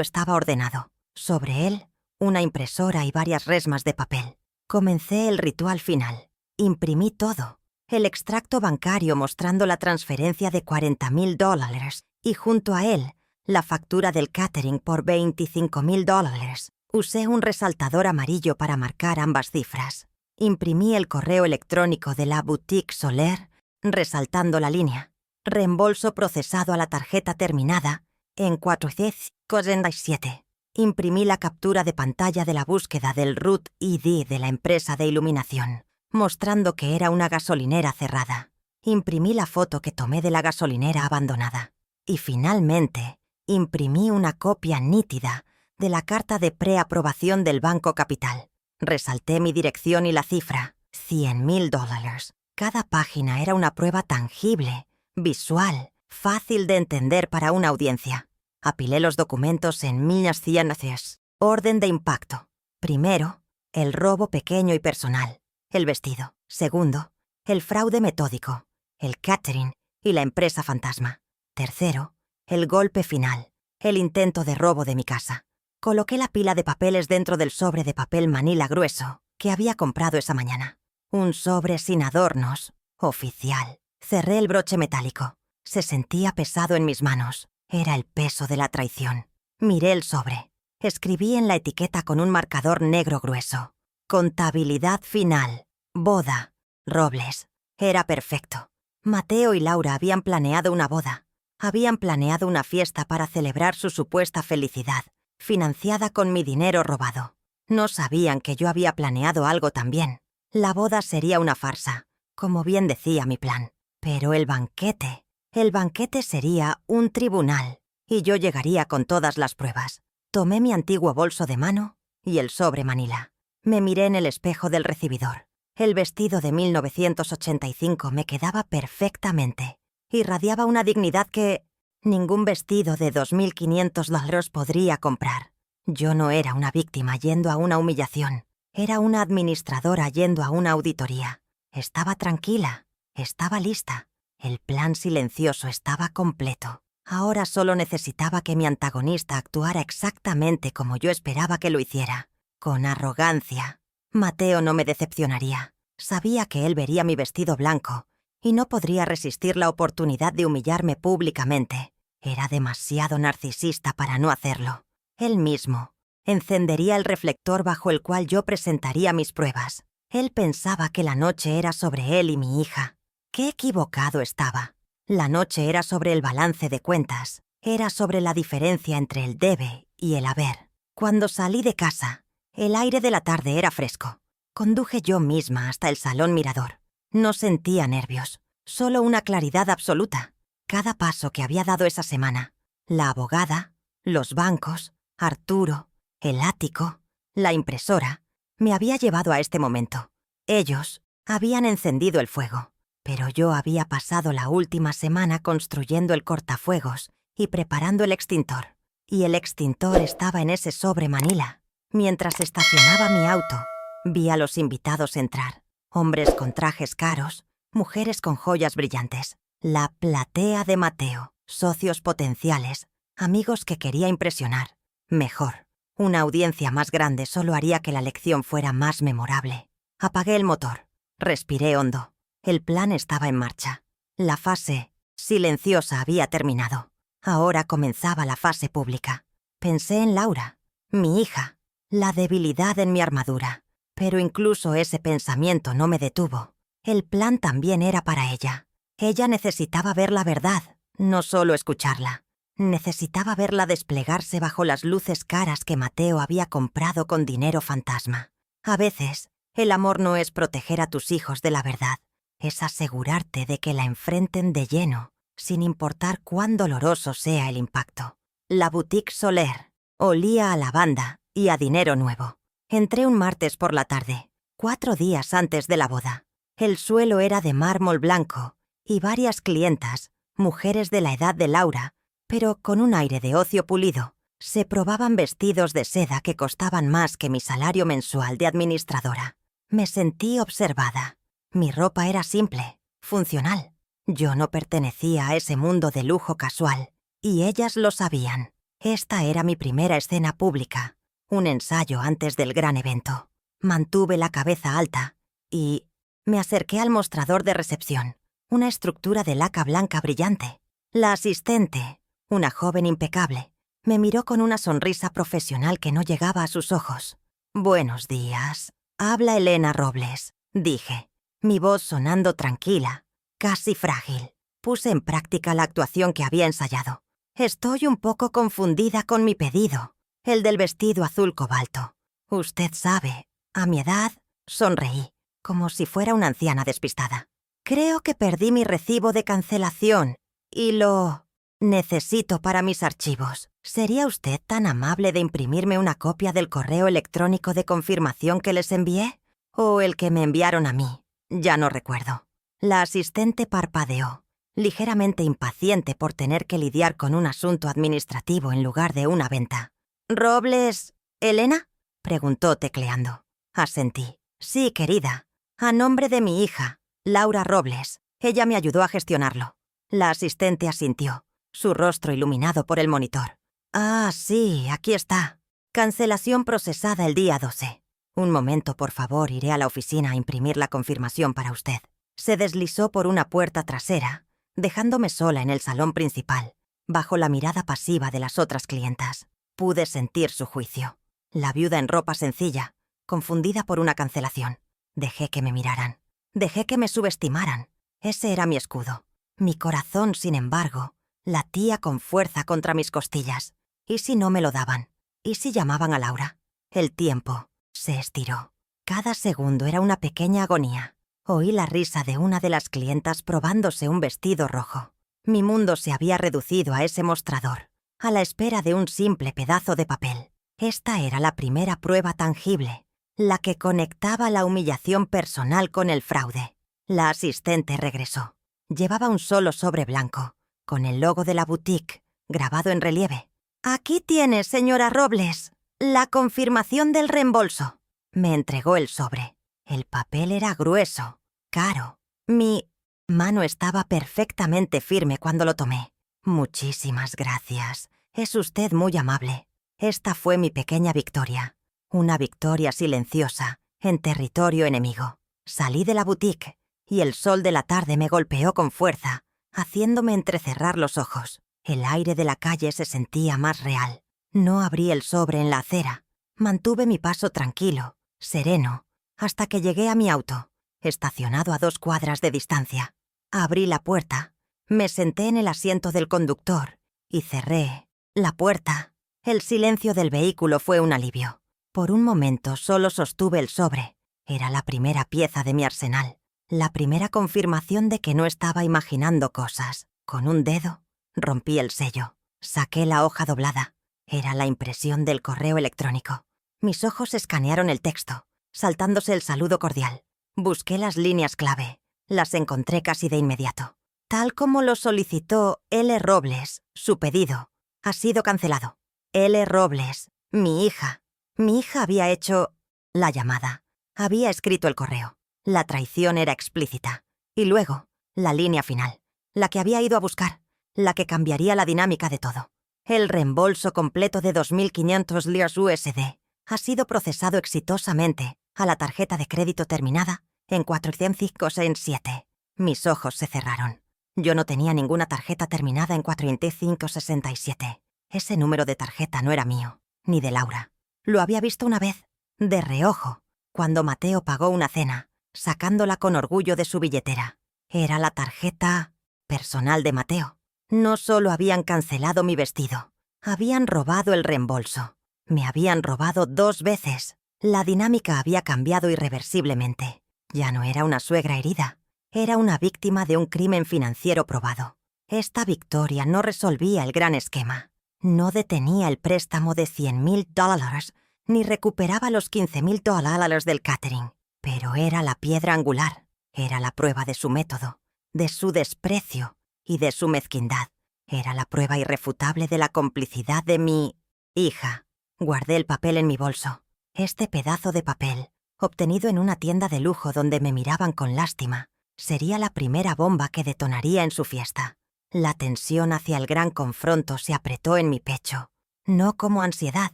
estaba ordenado. Sobre él, una impresora y varias resmas de papel. Comencé el ritual final. Imprimí todo. El extracto bancario mostrando la transferencia de $40.000 y junto a él, la factura del catering por $25.000. Usé un resaltador amarillo para marcar ambas cifras. Imprimí el correo electrónico de la Boutique Soler, resaltando la línea. Reembolso procesado a la tarjeta terminada en 447. Imprimí la captura de pantalla de la búsqueda del Root ID de la empresa de iluminación, mostrando que era una gasolinera cerrada. Imprimí la foto que tomé de la gasolinera abandonada. Y finalmente, imprimí una copia nítida de la carta de preaprobación del Banco Capital. Resalté mi dirección y la cifra, $100.000. Cada página era una prueba tangible, visual, fácil de entender para una audiencia. Apilé los documentos en millas ciences. Orden de impacto. Primero, el robo pequeño y personal, el vestido. Segundo, el fraude metódico, el catering y la empresa fantasma. Tercero, el golpe final, el intento de robo de mi casa. Coloqué la pila de papeles dentro del sobre de papel manila grueso que había comprado esa mañana. Un sobre sin adornos, oficial. Cerré el broche metálico. Se sentía pesado en mis manos. Era el peso de la traición. Miré el sobre. Escribí en la etiqueta con un marcador negro grueso. Contabilidad final. Boda. Robles. Era perfecto. Mateo y Laura habían planeado una boda. Habían planeado una fiesta para celebrar su supuesta felicidad, financiada con mi dinero robado. No sabían que yo había planeado algo también. La boda sería una farsa, como bien decía mi plan. Pero el banquete sería un tribunal, y yo llegaría con todas las pruebas. Tomé mi antiguo bolso de mano y el sobre manila. Me miré en el espejo del recibidor. El vestido de 1985 me quedaba perfectamente. Irradiaba una dignidad que ningún vestido de $2.500 podría comprar. Yo no era una víctima yendo a una humillación. Era una administradora yendo a una auditoría. Estaba tranquila, estaba lista. El plan silencioso estaba completo. Ahora solo necesitaba que mi antagonista actuara exactamente como yo esperaba que lo hiciera, con arrogancia. Mateo no me decepcionaría. Sabía que él vería mi vestido blanco y no podría resistir la oportunidad de humillarme públicamente. Era demasiado narcisista para no hacerlo. Él mismo encendería el reflector bajo el cual yo presentaría mis pruebas. Él pensaba que la noche era sobre él y mi hija. ¡Qué equivocado estaba! La noche era sobre el balance de cuentas. Era sobre la diferencia entre el debe y el haber. Cuando salí de casa, el aire de la tarde era fresco. Conduje yo misma hasta el salón mirador. No sentía nervios, solo una claridad absoluta. Cada paso que había dado esa semana, la abogada, los bancos, Arturo, el ático, la impresora, me había llevado a este momento. Ellos habían encendido el fuego, pero yo había pasado la última semana construyendo el cortafuegos y preparando el extintor. y el extintor estaba en ese sobre Manila. Mientras estacionaba mi auto, vi a los invitados entrar. Hombres con trajes caros, mujeres con joyas brillantes. La platea de Mateo, socios potenciales, amigos que quería impresionar. Mejor, una audiencia más grande solo haría que la lección fuera más memorable. Apagué el motor, respiré hondo. El plan estaba en marcha. La fase silenciosa había terminado. Ahora comenzaba la fase pública. Pensé en Laura, mi hija, la debilidad en mi armadura. Pero incluso ese pensamiento no me detuvo. El plan también era para ella. Ella necesitaba ver la verdad, no solo escucharla. Necesitaba verla desplegarse bajo las luces caras que Mateo había comprado con dinero fantasma. A veces, el amor no es proteger a tus hijos de la verdad, es asegurarte de que la enfrenten de lleno, sin importar cuán doloroso sea el impacto. La boutique Soler olía a lavanda y a dinero nuevo. Entré un martes por la tarde, 4 días antes de la boda. El suelo era de mármol blanco y varias clientas, mujeres de la edad de Laura, pero con un aire de ocio pulido, se probaban vestidos de seda que costaban más que mi salario mensual de administradora. Me sentí observada. Mi ropa era simple, funcional. Yo no pertenecía a ese mundo de lujo casual, y ellas lo sabían. Esta era mi primera escena pública, un ensayo antes del gran evento. Mantuve la cabeza alta y me acerqué al mostrador de recepción, una estructura de laca blanca brillante. La asistente, una joven impecable, me miró con una sonrisa profesional que no llegaba a sus ojos. «Buenos días. Habla Elena Robles», dije, mi voz sonando tranquila, casi frágil. Puse en práctica la actuación que había ensayado. «Estoy un poco confundida con mi pedido, el del vestido azul cobalto. Usted sabe, a mi edad», sonreí, como si fuera una anciana despistada. «Creo que perdí mi recibo de cancelación y lo necesito para mis archivos. ¿Sería usted tan amable de imprimirme una copia del correo electrónico de confirmación que les envié? ¿O el que me enviaron a mí? Ya no recuerdo». La asistente parpadeó, ligeramente impaciente por tener que lidiar con un asunto administrativo en lugar de una venta. «¿Robles, Elena?», preguntó tecleando. Asentí. «Sí, querida. A nombre de mi hija, Laura Robles. Ella me ayudó a gestionarlo». La asistente asintió, su rostro iluminado por el monitor. «Ah, sí, aquí está. Cancelación procesada el día 12. Un momento, por favor, iré a la oficina a imprimir la confirmación para usted». Se deslizó por una puerta trasera, dejándome sola en el salón principal, bajo la mirada pasiva de las otras clientas. Pude sentir su juicio. La viuda en ropa sencilla, confundida por una cancelación. Dejé que me miraran. Dejé que me subestimaran. Ese era mi escudo. Mi corazón, sin embargo, latía con fuerza contra mis costillas. ¿Y si no me lo daban? ¿Y si llamaban a Laura? El tiempo se estiró. Cada segundo era una pequeña agonía. Oí la risa de una de las clientas probándose un vestido rojo. Mi mundo se había reducido a ese mostrador, a la espera de un simple pedazo de papel. Esta era la primera prueba tangible, la que conectaba la humillación personal con el fraude. La asistente regresó. Llevaba un solo sobre blanco, con el logo de la boutique grabado en relieve. «Aquí tiene, señora Robles, la confirmación del reembolso». Me entregó el sobre. El papel era grueso, caro. Mi mano estaba perfectamente firme cuando lo tomé. «Muchísimas gracias. Es usted muy amable». Esta fue mi pequeña victoria. Una victoria silenciosa, en territorio enemigo. Salí de la boutique y el sol de la tarde me golpeó con fuerza, haciéndome entrecerrar los ojos. El aire de la calle se sentía más real. No abrí el sobre en la acera. Mantuve mi paso tranquilo, sereno, hasta que llegué a mi auto, estacionado a 2 cuadras de distancia. Abrí la puerta, me senté en el asiento del conductor y cerré la puerta. El silencio del vehículo fue un alivio. Por un momento solo sostuve el sobre. Era la primera pieza de mi arsenal, la primera confirmación de que no estaba imaginando cosas. Con un dedo rompí el sello, saqué la hoja doblada. Era la impresión del correo electrónico. Mis ojos escanearon el texto, saltándose el saludo cordial. Busqué las líneas clave. Las encontré casi de inmediato. Tal como lo solicitó L. Robles, su pedido ha sido cancelado. L. Robles, mi hija. Mi hija había hecho la llamada. Había escrito el correo. La traición era explícita. Y luego, la línea final. La que había ido a buscar. La que cambiaría la dinámica de todo. El reembolso completo de 2.500 liras USD ha sido procesado exitosamente a la tarjeta de crédito terminada en 4567. Mis ojos se cerraron. Yo no tenía ninguna tarjeta terminada en 4567. Ese número de tarjeta no era mío, ni de Laura. Lo había visto una vez, de reojo, cuando Mateo pagó una cena, sacándola con orgullo de su billetera. Era la tarjeta personal de Mateo. No solo habían cancelado mi vestido, habían robado el reembolso. Me habían robado 2 veces. La dinámica había cambiado irreversiblemente. Ya no era una suegra herida, era una víctima de un crimen financiero probado. Esta victoria no resolvía el gran esquema. No detenía el préstamo de $100.000, ni recuperaba los $15.000 del catering. Pero era la piedra angular, era la prueba de su método, de su desprecio y de su mezquindad. Era la prueba irrefutable de la complicidad de mi hija. Guardé el papel en mi bolso. Este pedazo de papel, obtenido en una tienda de lujo donde me miraban con lástima, sería la primera bomba que detonaría en su fiesta. La tensión hacia el gran confronto se apretó en mi pecho, no como ansiedad,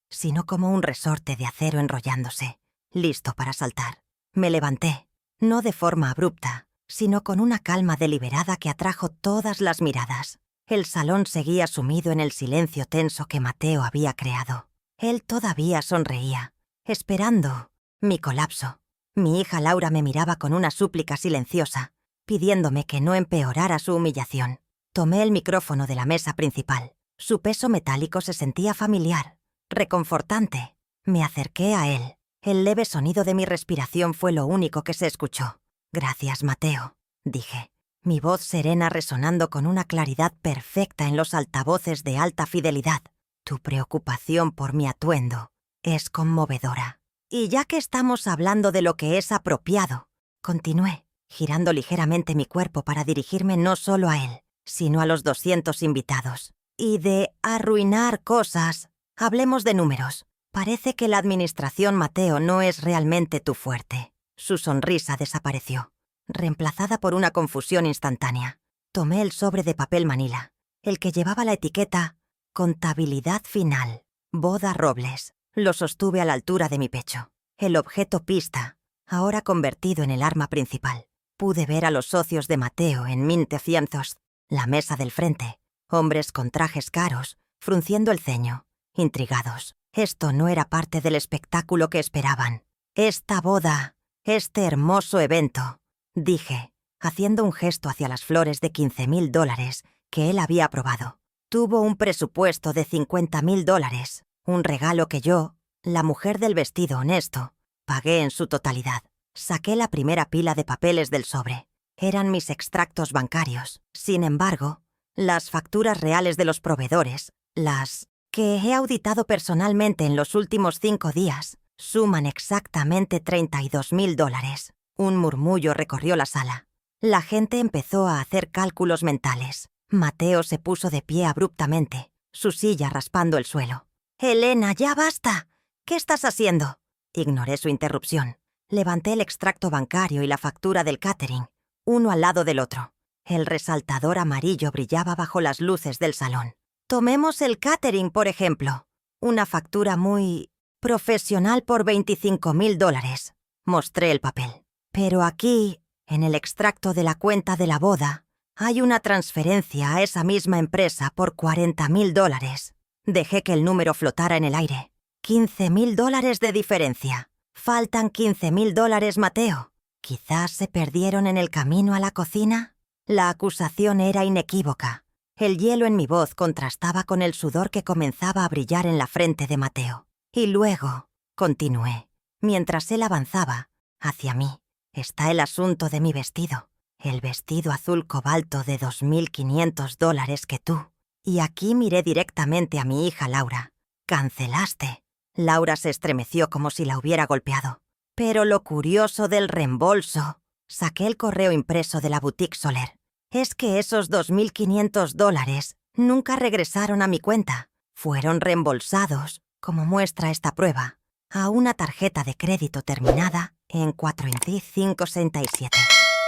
sino como un resorte de acero enrollándose, listo para saltar. Me levanté, no de forma abrupta, sino con una calma deliberada que atrajo todas las miradas. El salón seguía sumido en el silencio tenso que Mateo había creado. Él todavía sonreía, esperando mi colapso. Mi hija Laura me miraba con una súplica silenciosa, pidiéndome que no empeorara su humillación. Tomé el micrófono de la mesa principal. Su peso metálico se sentía familiar, reconfortante. Me acerqué a él. El leve sonido de mi respiración fue lo único que se escuchó. «Gracias, Mateo», dije, mi voz serena resonando con una claridad perfecta en los altavoces de alta fidelidad. «Tu preocupación por mi atuendo es conmovedora. Y ya que estamos hablando de lo que es apropiado», continué, girando ligeramente mi cuerpo para dirigirme no solo a él, sino a los 200 invitados. «Y de arruinar cosas, hablemos de números. Parece que la administración, Mateo, no es realmente tu fuerte». Su sonrisa desapareció, reemplazada por una confusión instantánea. Tomé el sobre de papel manila, el que llevaba la etiqueta «Contabilidad final, Boda Robles». Lo sostuve a la altura de mi pecho. El objeto pista, ahora convertido en el arma principal. Pude ver a los socios de Mateo en 1500, la mesa del frente, hombres con trajes caros, frunciendo el ceño, intrigados. Esto no era parte del espectáculo que esperaban. «Esta boda, este hermoso evento», dije, haciendo un gesto hacia las flores de $15.000 que él había aprobado. «Tuvo un presupuesto de $50.000, un regalo que yo, la mujer del vestido honesto, pagué en su totalidad». Saqué la primera pila de papeles del sobre. Eran mis extractos bancarios. Sin embargo, las facturas reales de los proveedores, las que he auditado personalmente en los últimos 5 días, suman exactamente $32.000. Un murmullo recorrió la sala. La gente empezó a hacer cálculos mentales. Mateo se puso de pie abruptamente, su silla raspando el suelo. «Elena, ya basta. ¿Qué estás haciendo?» Ignoré su interrupción. Levanté el extracto bancario y la factura del catering, uno al lado del otro. El resaltador amarillo brillaba bajo las luces del salón. «Tomemos el catering, por ejemplo. Una factura muy profesional por $25.000. Mostré el papel. «Pero aquí, en el extracto de la cuenta de la boda, hay una transferencia a esa misma empresa por $40.000. Dejé que el número flotara en el aire. $15.000 de diferencia. Faltan $15.000, Mateo. ¿Quizás se perdieron en el camino a la cocina?» La acusación era inequívoca. El hielo en mi voz contrastaba con el sudor que comenzaba a brillar en la frente de Mateo. «Y luego», continué, mientras él avanzaba hacia mí, «está el asunto de mi vestido. El vestido azul cobalto de $2.500 que tú». Y aquí miré directamente a mi hija Laura. «Cancelaste». Laura se estremeció como si la hubiera golpeado. «Pero lo curioso del reembolso», saqué el correo impreso de la boutique Soler, «es que esos $2.500 nunca regresaron a mi cuenta. fueron reembolsados, como muestra esta prueba, a una tarjeta de crédito terminada en 4567.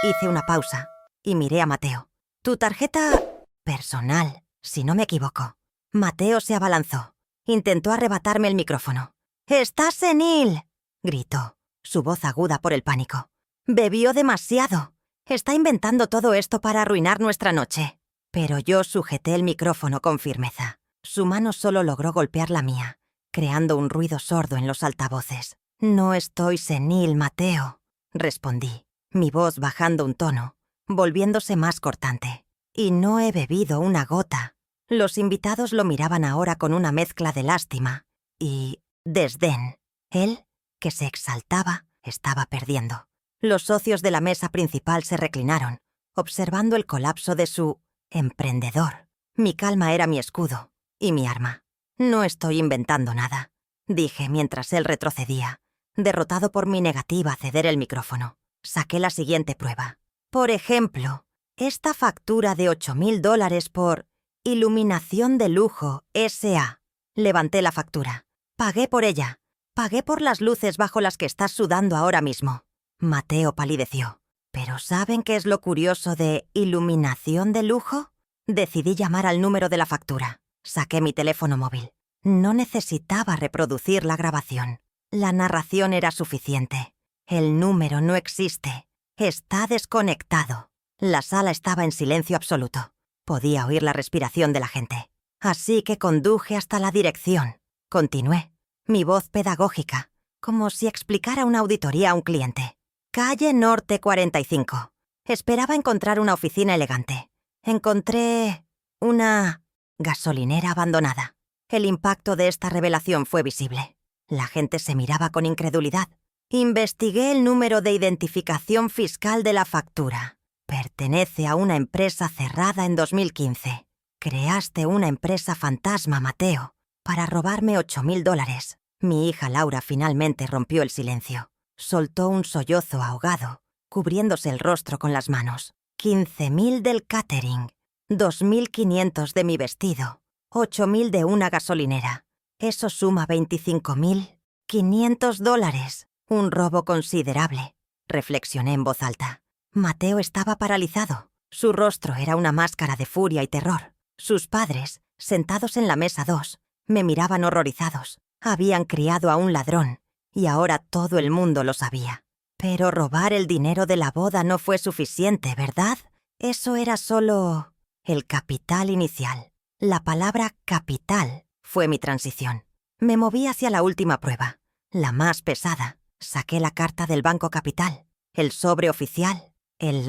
Hice una pausa y miré a Mateo. «Tu tarjeta personal, si no me equivoco». Mateo se abalanzó. Intentó arrebatarme el micrófono. «¡Estás senil!», gritó, su voz aguda por el pánico. «Bebió demasiado. Está inventando todo esto para arruinar nuestra noche». Pero yo sujeté el micrófono con firmeza. Su mano solo logró golpear la mía, creando un ruido sordo en los altavoces. «No estoy senil, Mateo», respondí, mi voz bajando un tono, volviéndose más cortante. «Y no he bebido una gota». Los invitados lo miraban ahora con una mezcla de lástima y desdén. Él, que se exaltaba, estaba perdiendo. Los socios de la mesa principal se reclinaron, observando el colapso de su emprendedor. Mi calma era mi escudo y mi arma. «No estoy inventando nada», dije mientras él retrocedía, derrotado por mi negativa a ceder el micrófono. Saqué la siguiente prueba. «Por ejemplo, esta factura de $8.000 por Iluminación de Lujo S.A. Levanté la factura. «Pagué por ella. Pagué por las luces bajo las que estás sudando ahora mismo». Mateo palideció. «¿Pero saben qué es lo curioso de iluminación de lujo?». Decidí llamar al número de la factura. Saqué mi teléfono móvil. No necesitaba reproducir la grabación. La narración era suficiente. El número no existe. Está desconectado. La sala estaba en silencio absoluto. Podía oír la respiración de la gente. Así que conduje hasta la dirección. Continué, mi voz pedagógica, como si explicara una auditoría a un cliente. «Calle Norte 45. Esperaba encontrar una oficina elegante. Encontré una gasolinera abandonada». El impacto de esta revelación fue visible. La gente se miraba con incredulidad. «Investigué el número de identificación fiscal de la factura. Pertenece a una empresa cerrada en 2015. Creaste una empresa fantasma, Mateo, para robarme $8.000. Mi hija Laura finalmente rompió el silencio. Soltó un sollozo ahogado, cubriéndose el rostro con las manos. 15.000 del catering, 2.500 de mi vestido, 8.000 de una gasolinera. Eso suma $25.500. Un robo considerable», reflexioné en voz alta. Mateo estaba paralizado. Su rostro era una máscara de furia y terror. Sus padres, sentados en la mesa 2, me miraban horrorizados. Habían criado a un ladrón, y ahora todo el mundo lo sabía. Pero robar el dinero de la boda no fue suficiente, ¿verdad? Eso era solo el capital inicial. La palabra capital fue mi transición. Me moví hacia la última prueba, la más pesada. Saqué la carta del Banco Capital, el sobre oficial, el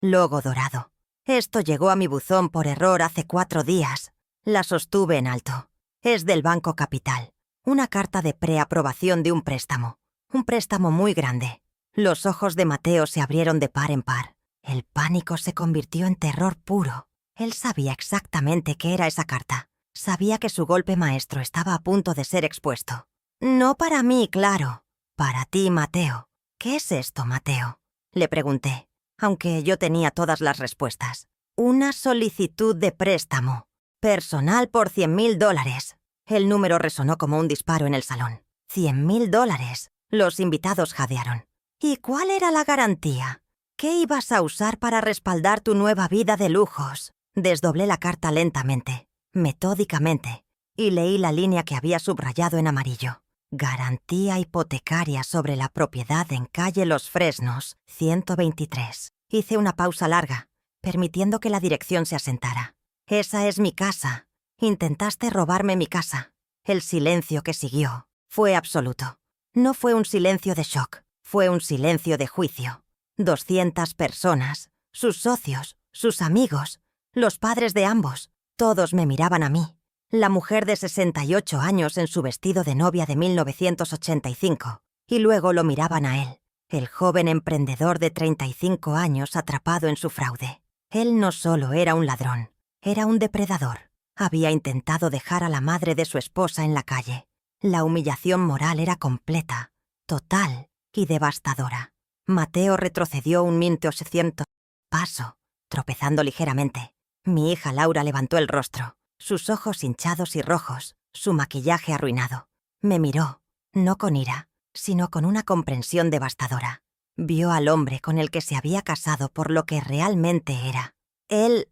logo dorado. Esto llegó a mi buzón por error hace 4 días. La sostuve en alto. Es del Banco Capital. Una carta de preaprobación de un préstamo. Un préstamo muy grande. Los ojos de Mateo se abrieron de par en par. El pánico se convirtió en terror puro. Él sabía exactamente qué era esa carta. Sabía que su golpe maestro estaba a punto de ser expuesto. «No para mí, claro. Para ti, Mateo». «¿Qué es esto, Mateo?», le pregunté, aunque yo tenía todas las respuestas. «Una solicitud de préstamo. Personal por $100.000. El número resonó como un disparo en el salón. $100.000. Los invitados jadearon. «¿Y cuál era la garantía? ¿Qué ibas a usar para respaldar tu nueva vida de lujos?». Desdoblé la carta lentamente, metódicamente, y leí la línea que había subrayado en amarillo. «Garantía hipotecaria sobre la propiedad en calle Los Fresnos, 123». Hice una pausa larga, permitiendo que la dirección se asentara. «Esa es mi casa. Intentaste robarme mi casa». El silencio que siguió fue absoluto. No fue un silencio de shock, fue un silencio de juicio. 200 personas, sus socios, sus amigos, los padres de ambos, todos me miraban a mí. La mujer de 68 años en su vestido de novia de 1985, y luego lo miraban a él, el joven emprendedor de 35 años atrapado en su fraude. Él no solo era un ladrón, era un depredador. Había intentado dejar a la madre de su esposa en la calle. La humillación moral era completa, total y devastadora. Mateo retrocedió un 1.800 paso, tropezando ligeramente. Mi hija Laura levantó el rostro. sus ojos hinchados y rojos, su maquillaje arruinado. Me miró, no con ira, sino con una comprensión devastadora. Vio al hombre con el que se había casado por lo que realmente era. Él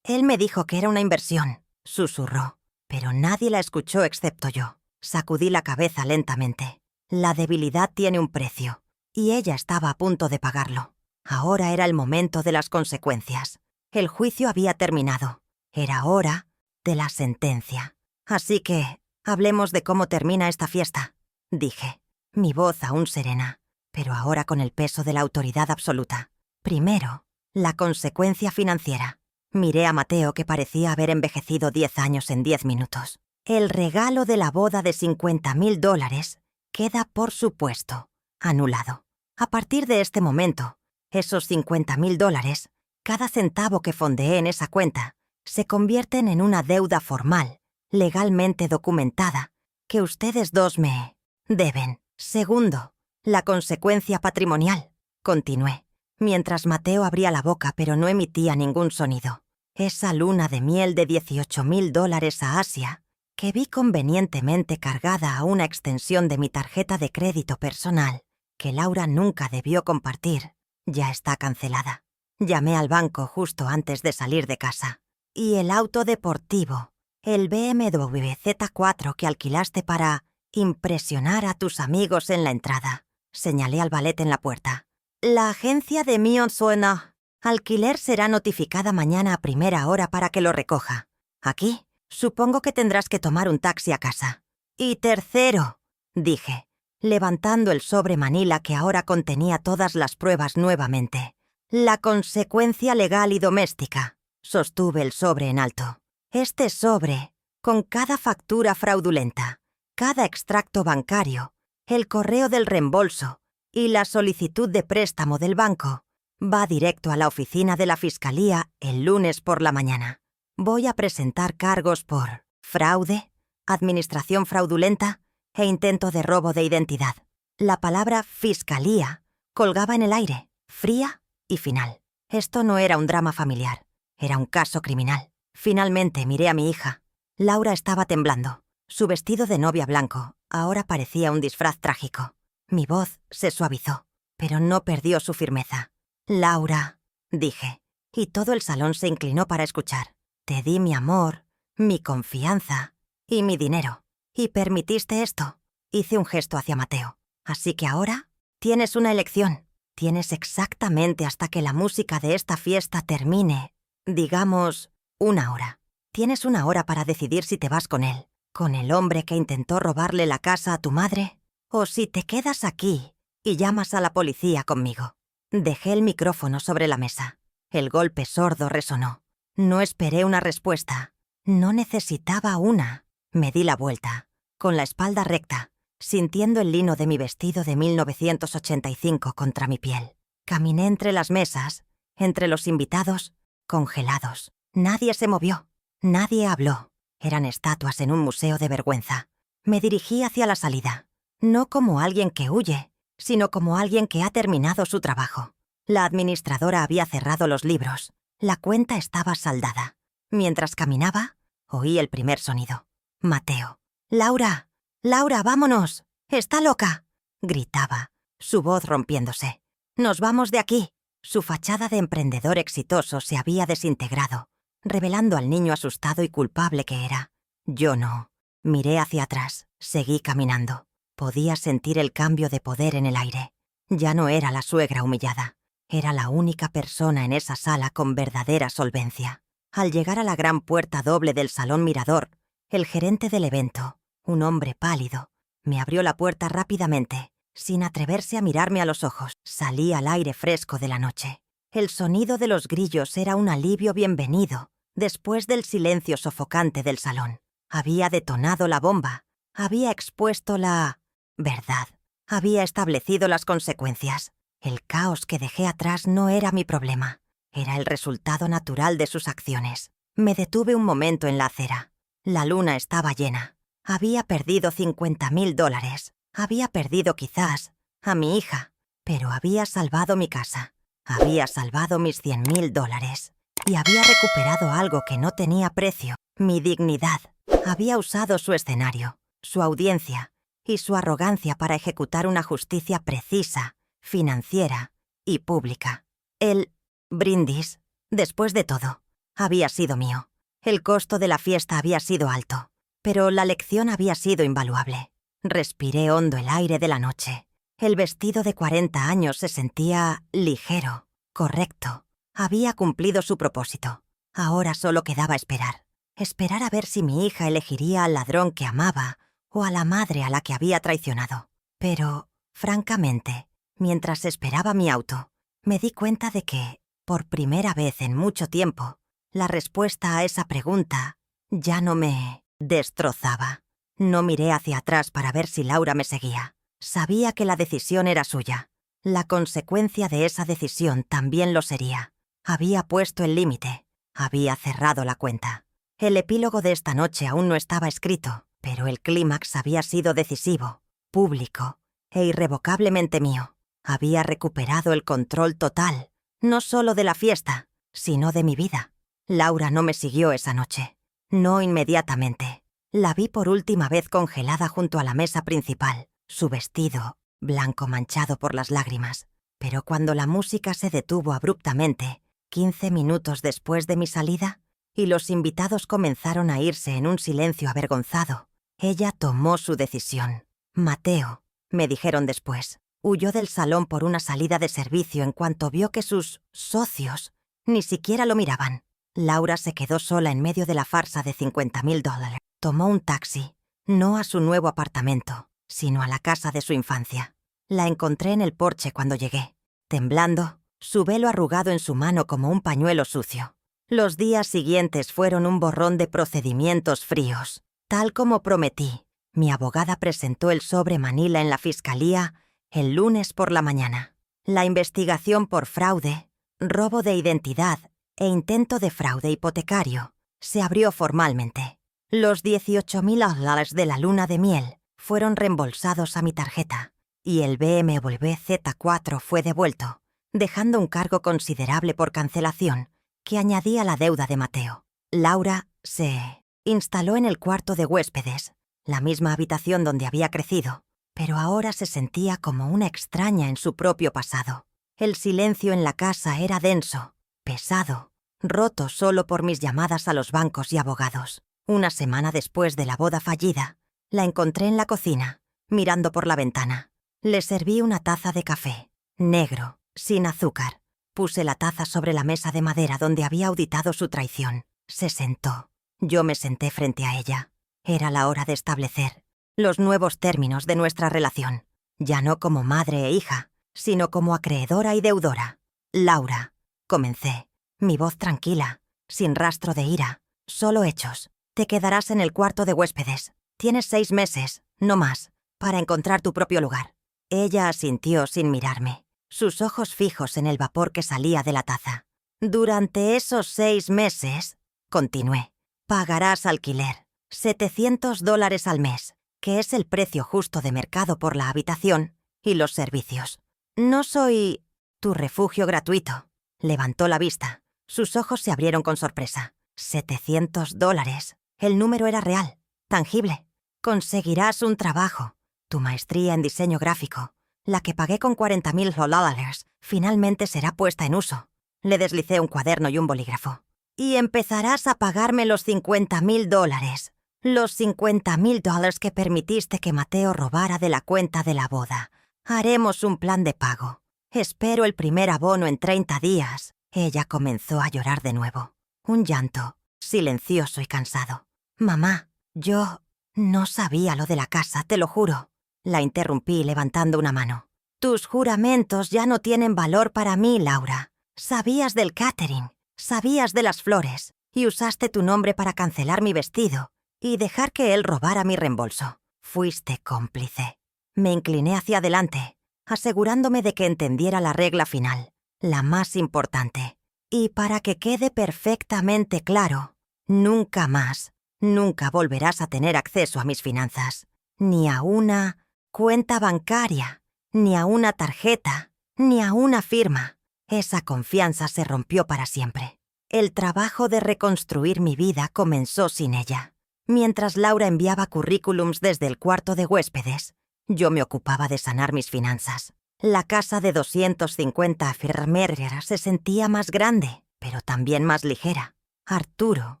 me dijo que era una inversión, susurró, pero nadie la escuchó excepto yo. Sacudí la cabeza lentamente. La debilidad tiene un precio, y ella estaba a punto de pagarlo. Ahora era el momento de las consecuencias. El juicio había terminado. Era hora de la sentencia. Así que, hablemos de cómo termina esta fiesta, dije, mi voz aún serena, pero ahora con el peso de la autoridad absoluta. Primero, la consecuencia financiera. Miré a Mateo, que parecía haber envejecido 10 años en 10 minutos. El regalo de la boda de $50,000 queda, por supuesto, anulado. A partir de este momento, esos $50,000, cada centavo que fondeé en esa cuenta, se convierten en una deuda formal, legalmente documentada, que ustedes dos me deben. Segundo, la consecuencia patrimonial, continué, mientras Mateo abría la boca pero no emitía ningún sonido. Esa luna de miel de $18,000 a Asia, que vi convenientemente cargada a una extensión de mi tarjeta de crédito personal, que Laura nunca debió compartir, ya está cancelada. Llamé al banco justo antes de salir de casa. Y el auto deportivo, el BMW Z4 que alquilaste para impresionar a tus amigos en la entrada, señalé al valet en la puerta. La agencia de Mion Suena Alquiler será notificada mañana a primera hora para que lo recoja. Aquí, supongo que tendrás que tomar un taxi a casa. Y tercero, dije, levantando el sobre manila que ahora contenía todas las pruebas nuevamente. La consecuencia legal y doméstica. Sostuve el sobre en alto. Este sobre, con cada factura fraudulenta, cada extracto bancario, el correo del reembolso y la solicitud de préstamo del banco, va directo a la oficina de la Fiscalía el lunes por la mañana. Voy a presentar cargos por fraude, administración fraudulenta e intento de robo de identidad. La palabra Fiscalía colgaba en el aire, fría y final. Esto no era un drama familiar, era un caso criminal. Finalmente miré a mi hija. Laura estaba temblando. Su vestido de novia blanco ahora parecía un disfraz trágico. Mi voz se suavizó, pero no perdió su firmeza. Laura, dije, y todo el salón se inclinó para escuchar. Te di mi amor, mi confianza y mi dinero. ¿Y permitiste esto? Hice un gesto hacia Mateo. Así que ahora tienes una elección. Tienes exactamente hasta que la música de esta fiesta termine, digamos, 1 hora. Tienes 1 hora para decidir si te vas con él, con el hombre que intentó robarle la casa a tu madre, o si te quedas aquí y llamas a la policía conmigo. Dejé el micrófono sobre la mesa. El golpe sordo resonó. No esperé una respuesta. No necesitaba una. Me di la vuelta, con la espalda recta, sintiendo el lino de mi vestido de 1985 contra mi piel. Caminé entre las mesas, entre los invitados, congelados. Nadie se movió. Nadie habló. Eran estatuas en un museo de vergüenza. Me dirigí hacia la salida, no como alguien que huye, sino como alguien que ha terminado su trabajo. La administradora había cerrado los libros. La cuenta estaba saldada. Mientras caminaba, oí el primer sonido. Mateo. «Laura, Laura, vámonos. Está loca», gritaba, su voz rompiéndose. «Nos vamos de aquí». Su fachada de emprendedor exitoso se había desintegrado, revelando al niño asustado y culpable que era. Yo no. Miré hacia atrás. Seguí caminando. Podía sentir el cambio de poder en el aire. Ya no era la suegra humillada. Era la única persona en esa sala con verdadera solvencia. Al llegar a la gran puerta doble del salón mirador, el gerente del evento, un hombre pálido, me abrió la puerta rápidamente, sin atreverse a mirarme a los ojos. Salí al aire fresco de la noche. El sonido de los grillos era un alivio bienvenido después del silencio sofocante del salón. Había detonado la bomba. Había expuesto la verdad. Había establecido las consecuencias. El caos que dejé atrás no era mi problema. Era el resultado natural de sus acciones. Me detuve un momento en la acera. La luna estaba llena. Había perdido $50,000. Había perdido quizás a mi hija, pero había salvado mi casa. Había salvado mis $100,000 y había recuperado algo que no tenía precio. mi dignidad. Había usado su escenario, su audiencia y su arrogancia para ejecutar una justicia precisa, financiera y pública. El brindis, después de todo, había sido mío. El costo de la fiesta había sido alto, pero la lección había sido invaluable. Respiré hondo el aire de la noche. El vestido de 40 años se sentía ligero, correcto. Había cumplido su propósito. Ahora solo quedaba esperar. Esperar a ver si mi hija elegiría al ladrón que amaba o a la madre a la que había traicionado. Pero, francamente, mientras esperaba mi auto, me di cuenta de que, por primera vez en mucho tiempo, la respuesta a esa pregunta ya no me destrozaba. No miré hacia atrás para ver si Laura me seguía. Sabía que la decisión era suya. La consecuencia de esa decisión también lo sería. Había puesto el límite. Había cerrado la cuenta. El epílogo de esta noche aún no estaba escrito, pero el clímax había sido decisivo, público e irrevocablemente mío. Había recuperado el control total, no solo de la fiesta, sino de mi vida. Laura no me siguió esa noche. No inmediatamente. La vi por última vez congelada junto a la mesa principal, su vestido blanco manchado por las lágrimas. Pero cuando la música se detuvo abruptamente, 15 minutos después de mi salida, y los invitados comenzaron a irse en un silencio avergonzado, ella tomó su decisión. Mateo, me dijeron después, huyó del salón por una salida de servicio en cuanto vio que sus socios ni siquiera lo miraban. Laura se quedó sola en medio de la farsa de $50,000. Tomó un taxi, no a su nuevo apartamento, sino a la casa de su infancia. La encontré en el porche cuando llegué, temblando, su velo arrugado en su mano como un pañuelo sucio. Los días siguientes fueron un borrón de procedimientos fríos. Tal como prometí, mi abogada presentó el sobre Manila en la fiscalía el lunes por la mañana. La investigación por fraude, robo de identidad e intento de fraude hipotecario se abrió formalmente. Los $18,000 de la luna de miel fueron reembolsados a mi tarjeta y el BMW Z4 fue devuelto, dejando un cargo considerable por cancelación que añadía la deuda de Mateo. Laura se instaló en el cuarto de huéspedes, la misma habitación donde había crecido, pero ahora se sentía como una extraña en su propio pasado. El silencio en la casa era denso, pesado, roto solo por mis llamadas a los bancos y abogados. Una semana después de la boda fallida, la encontré en la cocina, mirando por la ventana. Le serví una taza de café, negro, sin azúcar. Puse la taza sobre la mesa de madera donde había auditado su traición. Se sentó. Yo me senté frente a ella. Era la hora de establecer los nuevos términos de nuestra relación. Ya no como madre e hija, sino como acreedora y deudora. Laura, comencé, mi voz tranquila, sin rastro de ira, solo hechos. Te quedarás en el cuarto de huéspedes. Tienes 6 meses, no más, para encontrar tu propio lugar. Ella asintió sin mirarme, sus ojos fijos en el vapor que salía de la taza. Durante esos 6 meses, continué, pagarás alquiler, $700 al mes, que es el precio justo de mercado por la habitación y los servicios. No soy tu refugio gratuito. Levantó la vista. Sus ojos se abrieron con sorpresa. $700. El número era real, tangible. Conseguirás un trabajo. Tu maestría en diseño gráfico, la que pagué con $40,000, finalmente será puesta en uso. Le deslicé un cuaderno y un bolígrafo. Y empezarás a pagarme los $50,000. Los $50,000 que permitiste que Mateo robara de la cuenta de la boda. Haremos un plan de pago. Espero el primer abono en 30 días. Ella comenzó a llorar de nuevo. Un llanto, silencioso y cansado. Mamá, yo no sabía lo de la casa, te lo juro. La interrumpí levantando una mano. Tus juramentos ya no tienen valor para mí, Laura. Sabías del catering, sabías de las flores, y usaste tu nombre para cancelar mi vestido y dejar que él robara mi reembolso. Fuiste cómplice. Me incliné hacia adelante, asegurándome de que entendiera la regla final, la más importante. Y para que quede perfectamente claro, nunca más, nunca volverás a tener acceso a mis finanzas, ni a una cuenta bancaria, ni a una tarjeta, ni a una firma. Esa confianza se rompió para siempre. El trabajo de reconstruir mi vida comenzó sin ella. Mientras Laura enviaba currículums desde el cuarto de huéspedes, yo me ocupaba de sanar mis finanzas. La casa de 250 Firmerger se sentía más grande, pero también más ligera. Arturo,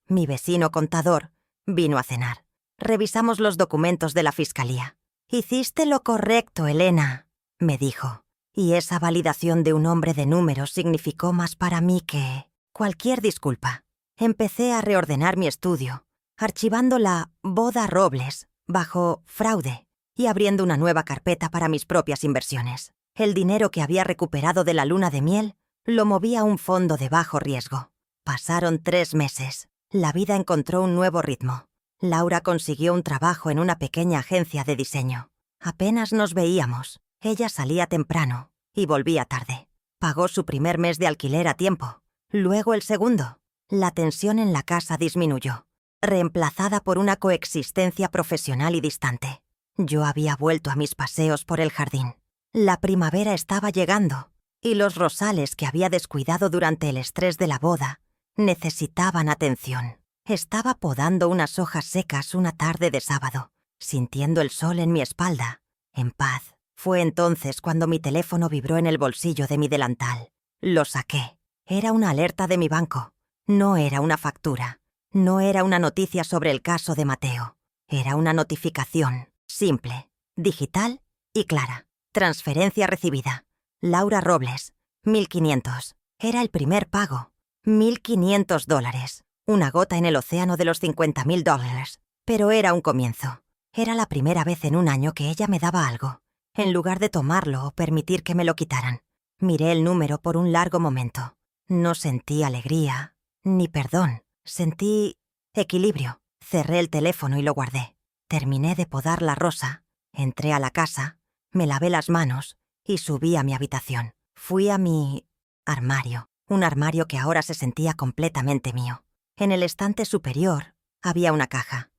mi vecino contador, vino a cenar. Revisamos los documentos de la fiscalía. «Hiciste lo correcto, Elena», me dijo. Y esa validación de un hombre de números significó más para mí que cualquier disculpa. Empecé a reordenar mi estudio, archivando la boda Robles bajo fraude y abriendo una nueva carpeta para mis propias inversiones. El dinero que había recuperado de la luna de miel lo moví a un fondo de bajo riesgo. Pasaron 3 meses. La vida encontró un nuevo ritmo. Laura consiguió un trabajo en una pequeña agencia de diseño. Apenas nos veíamos. Ella salía temprano y volvía tarde. Pagó su primer mes de alquiler a tiempo. Luego el segundo. La tensión en la casa disminuyó, reemplazada por una coexistencia profesional y distante. Yo había vuelto a mis paseos por el jardín. La primavera estaba llegando, y los rosales que había descuidado durante el estrés de la boda necesitaban atención. Estaba podando unas hojas secas una tarde de sábado, sintiendo el sol en mi espalda, en paz. Fue entonces cuando mi teléfono vibró en el bolsillo de mi delantal. Lo saqué. Era una alerta de mi banco. No era una factura. No era una noticia sobre el caso de Mateo. Era una notificación, simple, digital y clara. Transferencia recibida. Laura Robles, 1.500. Era el primer pago. $1.500. Una gota en el océano de los $50.000. Pero era un comienzo. Era la primera vez en un año que ella me daba algo, en lugar de tomarlo o permitir que me lo quitaran. Miré el número por un largo momento. No sentí alegría, ni perdón. Sentí equilibrio. Cerré el teléfono y lo guardé. Terminé de podar la rosa. Entré a la casa, me lavé las manos y subí a mi habitación. Fui a mi armario, un armario que ahora se sentía completamente mío. En el estante superior había una caja